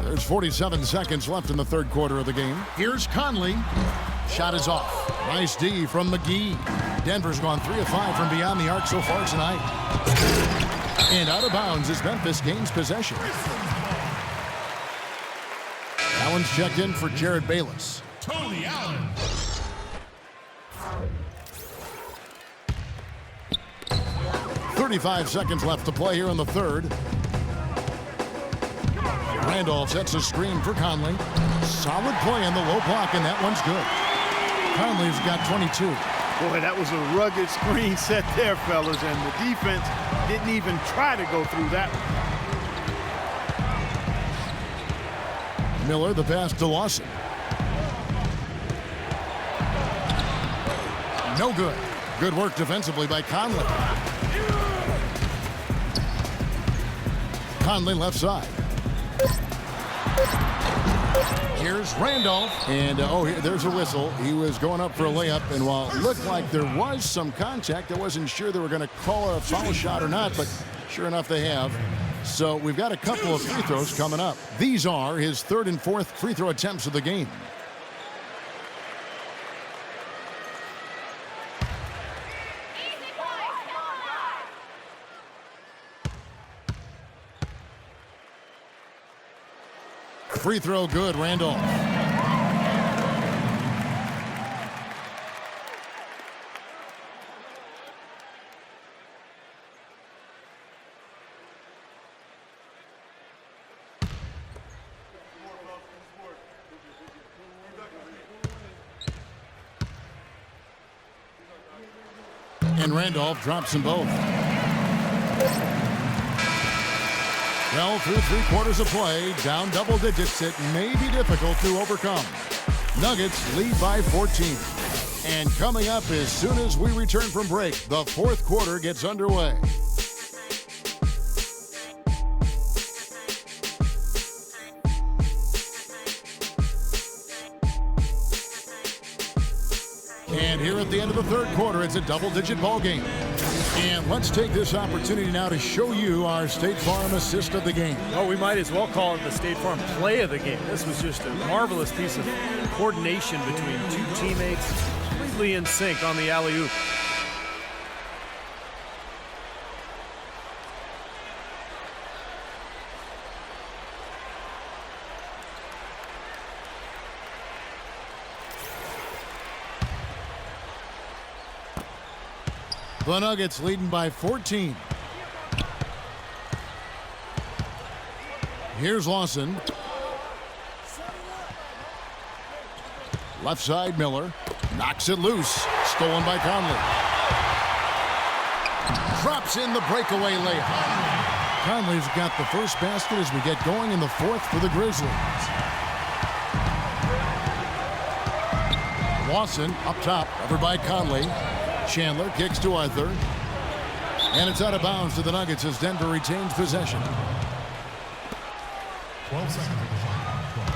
There's 47 seconds left in the third quarter of the game. Here's Conley. Shot is off. Nice D from McGee. Denver's gone 3 of 5 from beyond the arc so far tonight. And out of bounds as Memphis gains possession. Allen's checked in for Jared Bayless. Tony Allen. 35 seconds left to play here in the third. Randolph sets a screen for Conley. Solid play in the low block, and that one's good. Conley's got 22. Boy, that was a rugged screen set there, fellas, and the defense didn't even try to go through that one. Miller, the pass to Lawson. No good. Good work defensively by Conley. Conley left side. Here's Randolph. And, there's a whistle. He was going up for a layup, and while it looked like there was some contact, I wasn't sure they were going to call a foul shot or not, but sure enough they have. So we've got a couple of free throws coming up. These are his third and fourth free throw attempts of the game. Free throw good, Randolph. And Randolph drops them both. Well, through 3 quarters of play, down double digits, it may be difficult to overcome. Nuggets lead by 14. And coming up as soon as we return from break, the fourth quarter gets underway. And here at the end of the third quarter, it's a double-digit ball game. And let's take this opportunity now to show you our State Farm assist of the game. Oh, we might as well call it the State Farm play of the game. This was just a marvelous piece of coordination between 2 teammates, completely in sync on the alley-oop. The Nuggets leading by 14. Here's Lawson. Left side, Miller. Knocks it loose. Stolen by Conley. Drops in the breakaway layup. Conley's got the first basket as we get going in the fourth for the Grizzlies. Lawson up top, covered by Conley. Chandler kicks to Arthur. And it's out of bounds to the Nuggets as Denver retains possession. 12 seconds on the shot clock.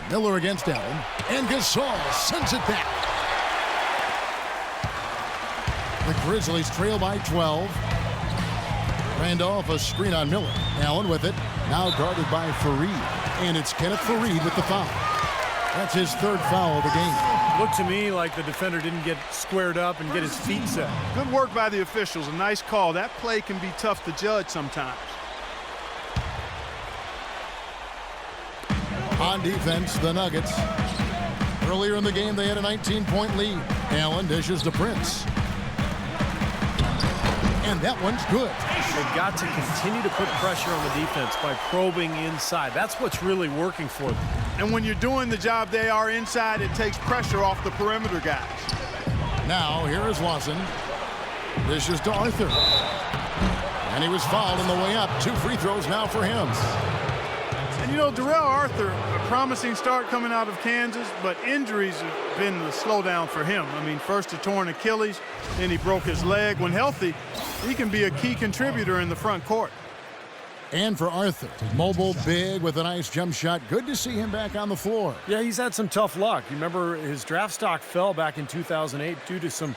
12. Miller against Allen. And Gasol sends it back. The Grizzlies trail by 12. Randolph a screen on Miller. Allen with it. Now guarded by Fareed. And it's Kenneth Fareed with the foul. That's his third foul of the game. Looked to me like the defender didn't get squared up and get his feet set. Good work by the officials. A nice call. That play can be tough to judge sometimes. On defense, the Nuggets. Earlier in the game, they had a 19-point lead. Allen dishes to Prince. And that one's good. They've got to continue to put pressure on the defense by probing inside. That's what's really working for them. And when you're doing the job they are inside, it takes pressure off the perimeter guys. Now, here is Lawson. Dishes to Arthur. And he was fouled on the way up. 2 free throws now for him. And you know, Darrell Arthur, a promising start coming out of Kansas, but injuries have been the slowdown for him. I mean, first a torn Achilles, then he broke his leg. When healthy, he can be a key contributor in the front court. And for Arthur, mobile, big, with a nice jump shot. Good to see him back on the floor. Yeah, he's had some tough luck. You remember his draft stock fell back in 2008 due to some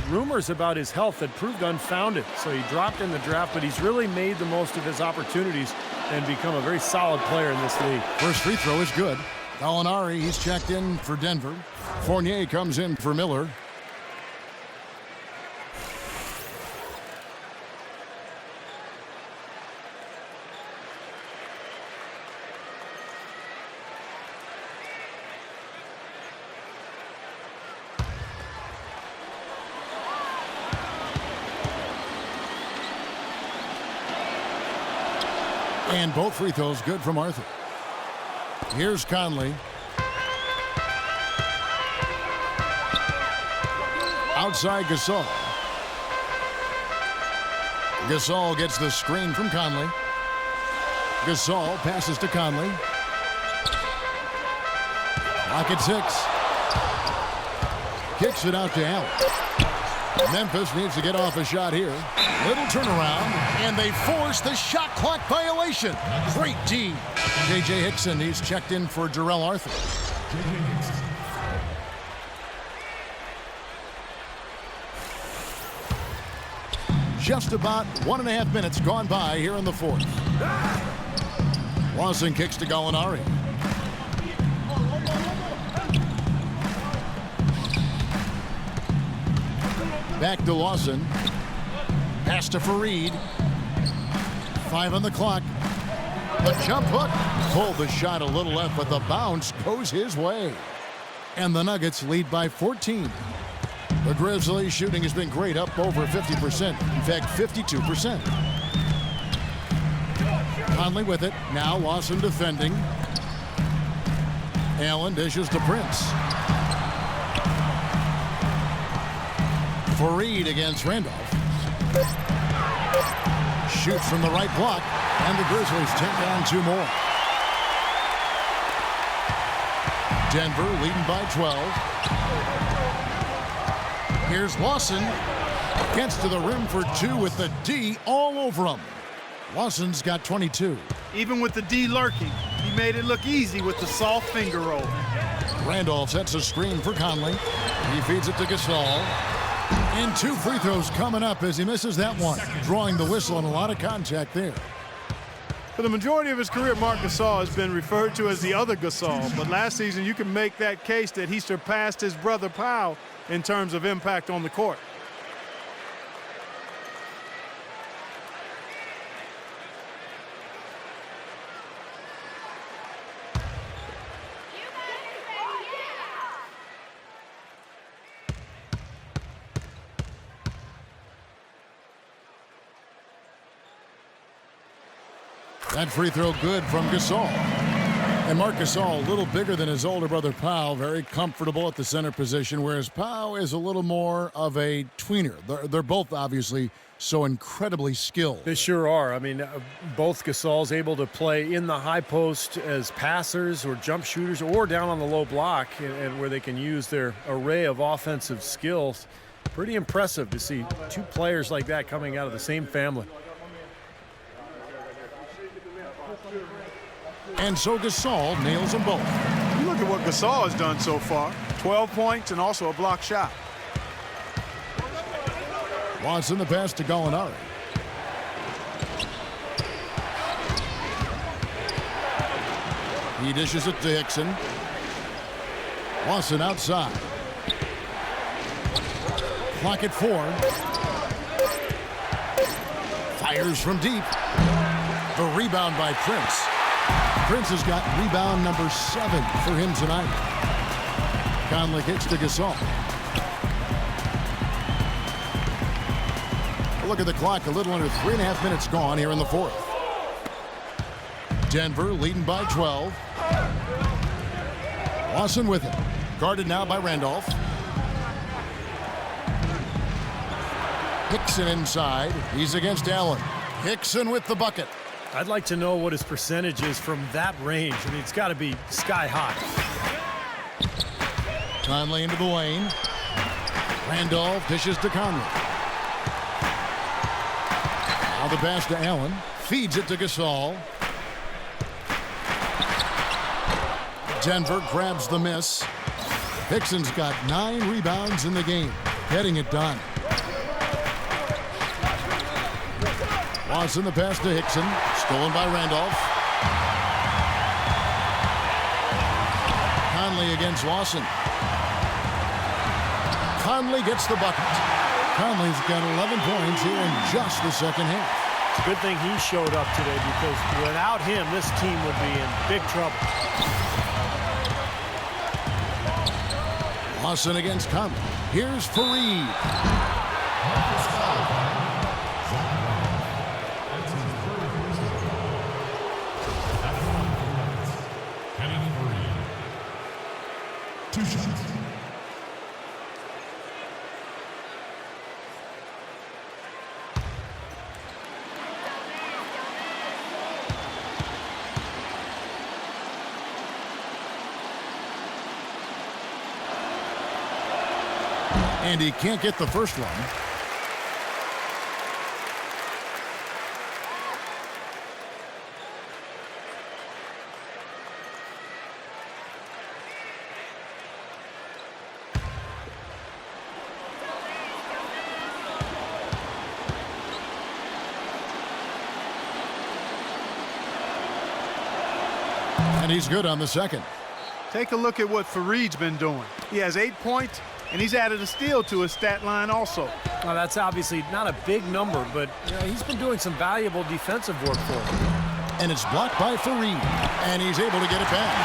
rumors about his health that proved unfounded. So he dropped in the draft, but he's really made the most of his opportunities and become a very solid player in this league. First free throw is good. Gallinari, he's checked in for Denver. Fournier comes in for Miller. And both free throws good from Arthur. Here's Conley. Outside Gasol. Gasol gets the screen from Conley. Gasol passes to Conley. Lock at 6. Kicks it out to Allen. Memphis needs to get off a shot here. Little turnaround, and they force the shot clock violation. Great D. J.J. Hickson, he's checked in for Darrell Arthur. Just about 1.5 minutes gone by here in the fourth. Lawson kicks to Gallinari. Back to Lawson. Pass to Fareed. 5 on the clock. The jump hook. Pulled the shot a little left, but the bounce goes his way. And the Nuggets lead by 14. The Grizzlies shooting has been great, up over 50%. In fact, 52%. Conley with it. Now Lawson defending. Allen dishes to Prince. Fareed against Randolph. Shoots from the right block, and the Grizzlies take down 2 more. Denver leading by 12. Here's Lawson. Gets to the rim for 2 with the D all over him. Lawson's got 22. Even with the D lurking, he made it look easy with the soft finger roll. Randolph sets a screen for Conley. He feeds it to Gasol. And 2 free throws coming up as he misses that one. Drawing the whistle and a lot of contact there. For the majority of his career, Marc Gasol has been referred to as the other Gasol. But last season, you can make that case that he surpassed his brother Powell in terms of impact on the court. That free throw good from Gasol. And Marc Gasol, a little bigger than his older brother Powell, very comfortable at the center position, whereas Powell is a little more of a tweener. They're both obviously so incredibly skilled. They sure are. I mean, both Gasol's able to play in the high post as passers or jump shooters or down on the low block, and where they can use their array of offensive skills. Pretty impressive to see 2 players like that coming out of the same family. And so Gasol nails them both. You look at what Gasol has done so far. 12 points and also a block shot. Watson the pass to Gallinari. He dishes it to Hickson. Lawson outside. Clock at 4. Fires from deep. The rebound by Prince. Prince has got rebound number 7 for him tonight. Conley kicks to Gasol. Look at the clock. A little under 3.5 minutes gone here in the fourth. Denver leading by 12. Lawson with it. Guarded now by Randolph. Hickson inside. He's against Allen. Hickson with the bucket. I'd like to know what his percentage is from that range. I mean, it's got to be sky high. Conley into the lane. Randolph dishes to Conley. Now the pass to Allen. Feeds it to Gasol. Denver grabs the miss. Hickson's got 9 rebounds in the game. Getting it done. Lawson the pass to Hickson. Stolen by Randolph. Conley against Lawson. Conley gets the bucket. Conley's got 11 points here in just the second half. It's a good thing he showed up today, because without him, this team would be in big trouble. Lawson against Conley. Here's Fareed. Two shots. And he can't get the first one. And he's good on the second. Take a look at what Fareed's been doing. He has 8 points, and he's added a steal to his stat line also. Well, that's obviously not a big number, but he's been doing some valuable defensive work for him. And it's blocked by Fareed. And he's able to get it back.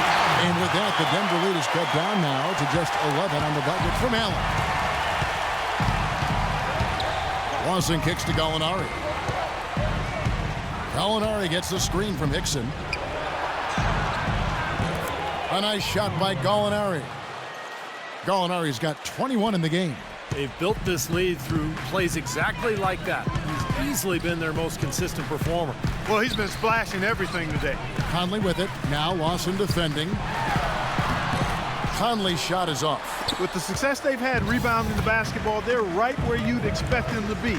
And with that, the Denver lead is cut down now to just 11 on the bucket from Allen. Lawson kicks to Gallinari. Gallinari gets the screen from Hickson. A nice shot by Gallinari. Gallinari's got 21 in the game. They've built this lead through plays exactly like that. He's easily been their most consistent performer. Well, he's been splashing everything today. Conley with it. Now Lawson defending. Conley's shot is off. With the success they've had rebounding the basketball, they're right where you'd expect them to be,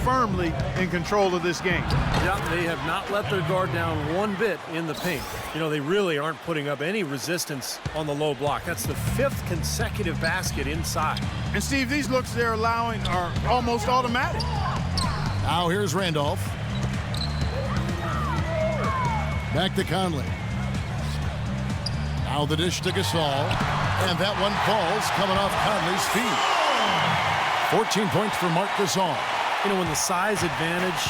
firmly in control of this game. Yeah, they have not let their guard down one bit in the paint. They really aren't putting up any resistance on the low block. That's the 5th consecutive basket inside. And Steve, these looks they're allowing are almost automatic. Now here's Randolph. Back to Conley. Now the dish to Gasol. And that one falls coming off Conley's feet. 14 points for Marc Gasol. When the size advantage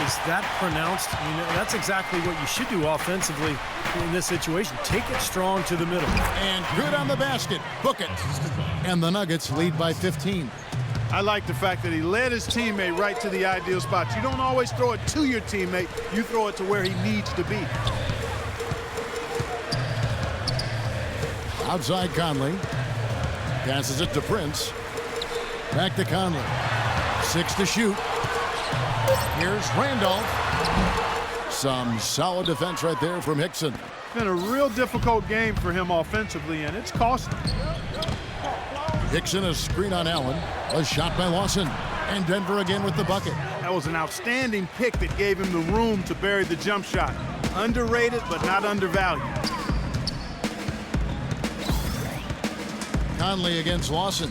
is that pronounced, that's exactly what you should do offensively in this situation. Take it strong to the middle. And good on the basket. Book it. And the Nuggets lead by 15. I like the fact that he led his teammate right to the ideal spot. You don't always throw it to your teammate. You throw it to where he needs to be. Outside Conley. Passes it to Prince. Back to Conley. 6 to shoot. Here's Randolph. Some solid defense right there from Hickson. It's been a real difficult game for him offensively, and it's cost him. Hickson, a screen on Allen. A shot by Lawson. And Denver again with the bucket. That was an outstanding pick that gave him the room to bury the jump shot. Underrated, but not undervalued. Conley against Lawson.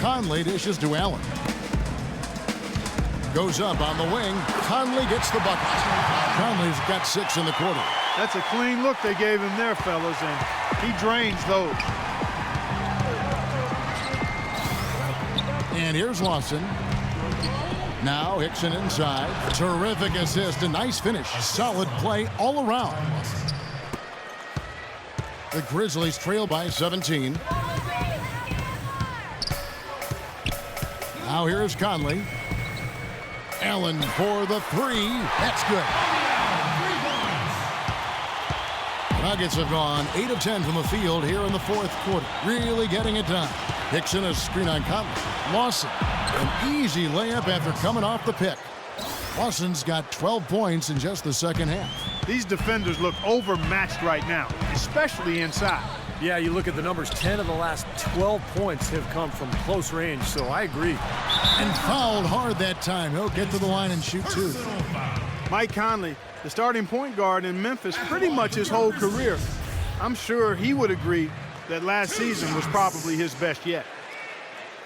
Conley dishes to Allen. Goes up on the wing. Conley gets the bucket. Conley's got 6 in the quarter. That's a clean look they gave him there, fellas, and he drains those. And here's Lawson. Now Hickson inside. Terrific assist, a nice finish. Solid play all around. The Grizzlies trail by 17. Now here's Conley. Allen for the three. That's good. Nuggets have gone 8 of 10 from the field here in the fourth quarter. Really getting it done. Hickson, a screen on Conley. Lawson, an easy layup after coming off the pick. Lawson's got 12 points in just the second half. These defenders look overmatched right now, especially inside. Yeah, you look at the numbers, 10 of the last 12 points have come from close range, so I agree. And fouled hard that time. He'll get to the line and shoot two. Mike Conley, the starting point guard in Memphis pretty much his whole career. I'm sure he would agree that last season was probably his best yet.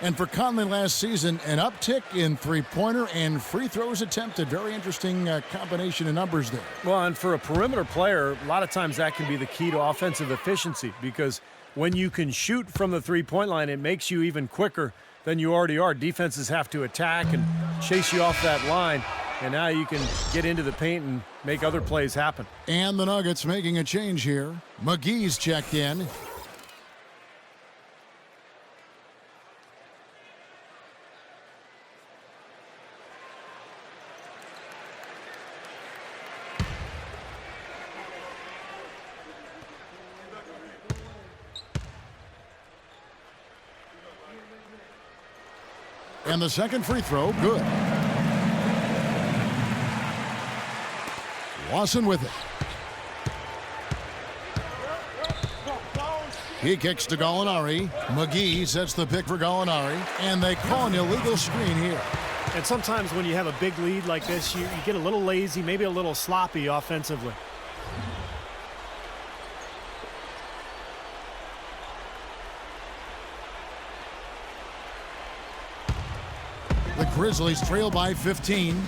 And for Conley last season, an uptick in three-pointer and free throws attempted. Very interesting combination of numbers there. Well, and for a perimeter player, a lot of times that can be the key to offensive efficiency, because when you can shoot from the three-point line, it makes you even quicker than you already are. Defenses have to attack and chase you off that line, and now you can get into the paint and make other plays happen. And the Nuggets making a change here. McGee's checked in. And the second free throw, good. Lawson with it. He kicks to Gallinari. McGee sets the pick for Gallinari, and they call an illegal screen here. And sometimes when you have a big lead like this, you get a little lazy, maybe a little sloppy offensively. The Grizzlies trail by 15.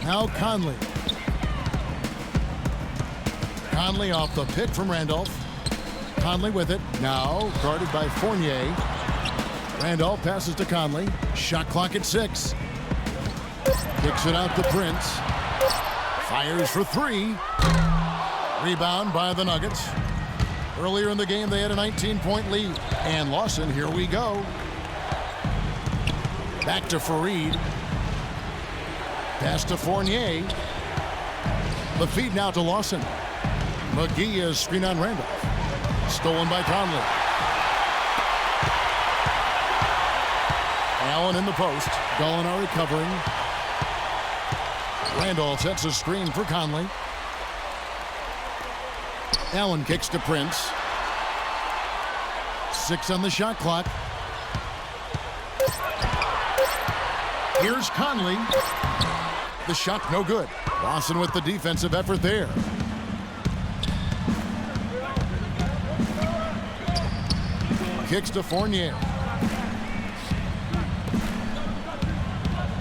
Now Conley. Conley off the pick from Randolph. Conley with it. Now guarded by Fournier. Randolph passes to Conley. Shot clock at 6. Kicks it out to Prince. Fires for 3. Rebound by the Nuggets. Earlier in the game, they had a 19-point lead. And Lawson, here we go. Back to Fareed. Pass to Fournier. The feed now to Lawson. McGee is screen on Randolph. Stolen by Conley. Allen in the post. Gallinari covering. Randolph sets a screen for Conley. Allen kicks to Prince. 6 on the shot clock. Here's Conley. The shot no good. Lawson with the defensive effort there. Kicks to Fournier.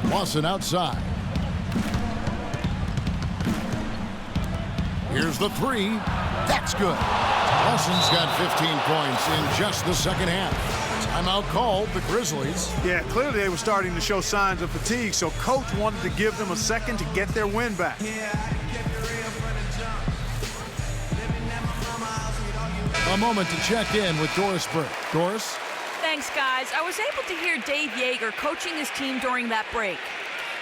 Lawson outside. Here's the 3. That's good. Lawson's got 15 points in just the second half. Timeout called the Grizzlies. Yeah, clearly they were starting to show signs of fatigue, so coach wanted to give them a second to get their win back. A moment to check in with Doris Burke. Doris? Thanks, guys. I was able to hear Dave Yeager coaching his team during that break.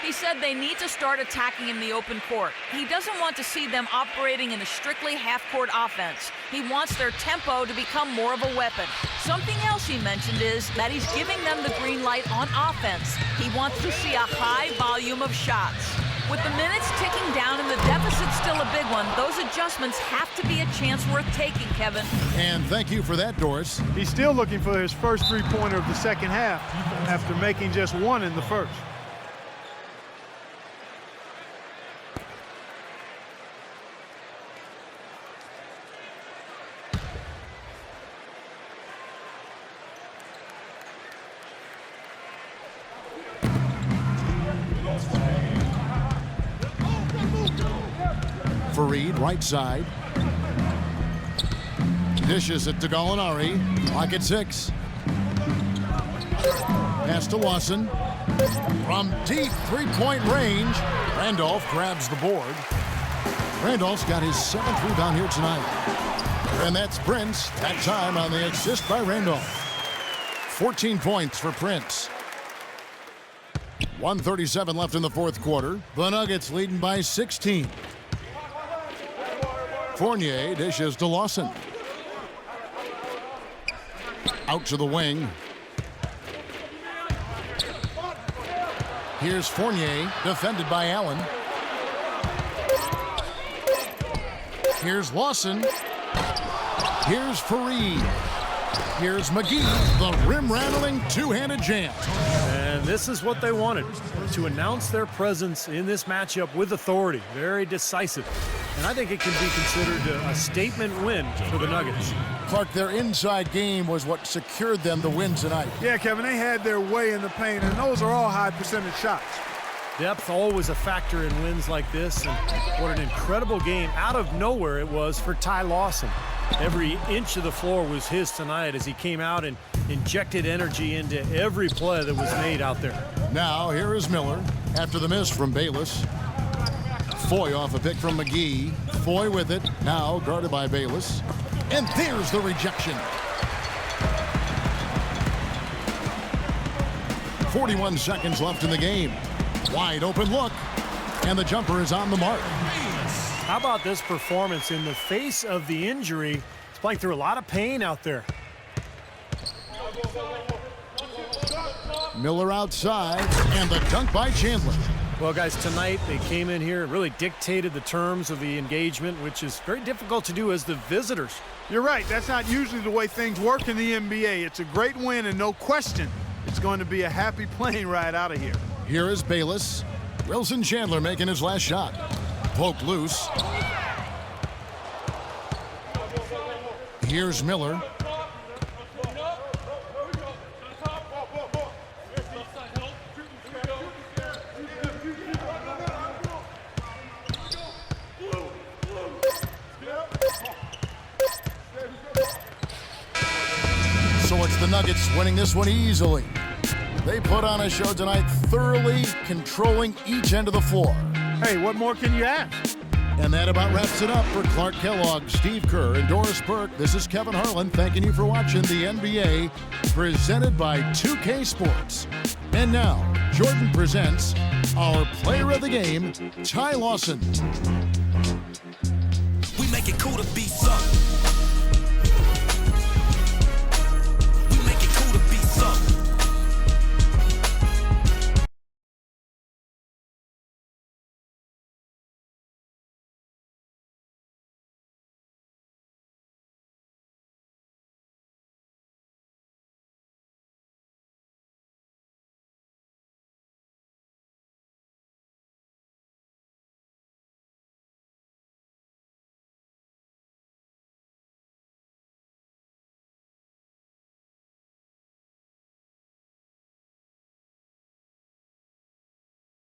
He said they need to start attacking in the open court. He doesn't want to see them operating in a strictly half-court offense. He wants their tempo to become more of a weapon. Something else he mentioned is that he's giving them the green light on offense. He wants to see a high volume of shots. With the minutes ticking down and the deficit still a big one, those adjustments have to be a chance worth taking, Kevin. And thank you for that, Doris. He's still looking for his first three-pointer of the second half after making just one in the first. Fareed, right side. Dishes it to Gallinari. Clock at 6. Pass to Lawson. From deep three-point range, Randolph grabs the board. Randolph's got his 7th rebound here tonight. And that's Prince. That time on the assist by Randolph. 14 points for Prince. 1:37 left in the fourth quarter. The Nuggets leading by 16. Fournier dishes to Lawson. Out to the wing. Here's Fournier, defended by Allen. Here's Lawson. Here's Fareed. Here's McGee, the rim-rattling two-handed jam. And this is what they wanted, to announce their presence in this matchup with authority. Very decisive. And I think it can be considered a statement win for the Nuggets. Clark, their inside game was what secured them the win tonight. Yeah, Kevin, they had their way in the paint, and those are all high percentage shots. Depth always a factor in wins like this, and what an incredible game out of nowhere it was for Ty Lawson. Every inch of the floor was his tonight as he came out and injected energy into every play that was made out there. Now here is Miller after the miss from Bayless. Foy off a pick from McGee. Foy with it, now guarded by Bayless. And there's the rejection. 41 seconds left in the game. Wide open look, and the jumper is on the mark. How about this performance in the face of the injury? He's playing through a lot of pain out there. Miller outside, and the dunk by Chandler. Well, guys, tonight they came in here and really dictated the terms of the engagement, which is very difficult to do as the visitors. You're right. That's not usually the way things work in the NBA. It's a great win, and no question, it's going to be a happy plane ride out of here. Here is Bayless. Wilson Chandler making his last shot. Poked loose. Here's Miller. So it's the Nuggets winning this one easily. They put on a show tonight, thoroughly controlling each end of the floor. Hey, what more can you ask? And that about wraps it up for Clark Kellogg, Steve Kerr, and Doris Burke. This is Kevin Harlan thanking you for watching the NBA presented by 2K Sports. And now, Jordan presents our player of the game, Ty Lawson. We make it cool to be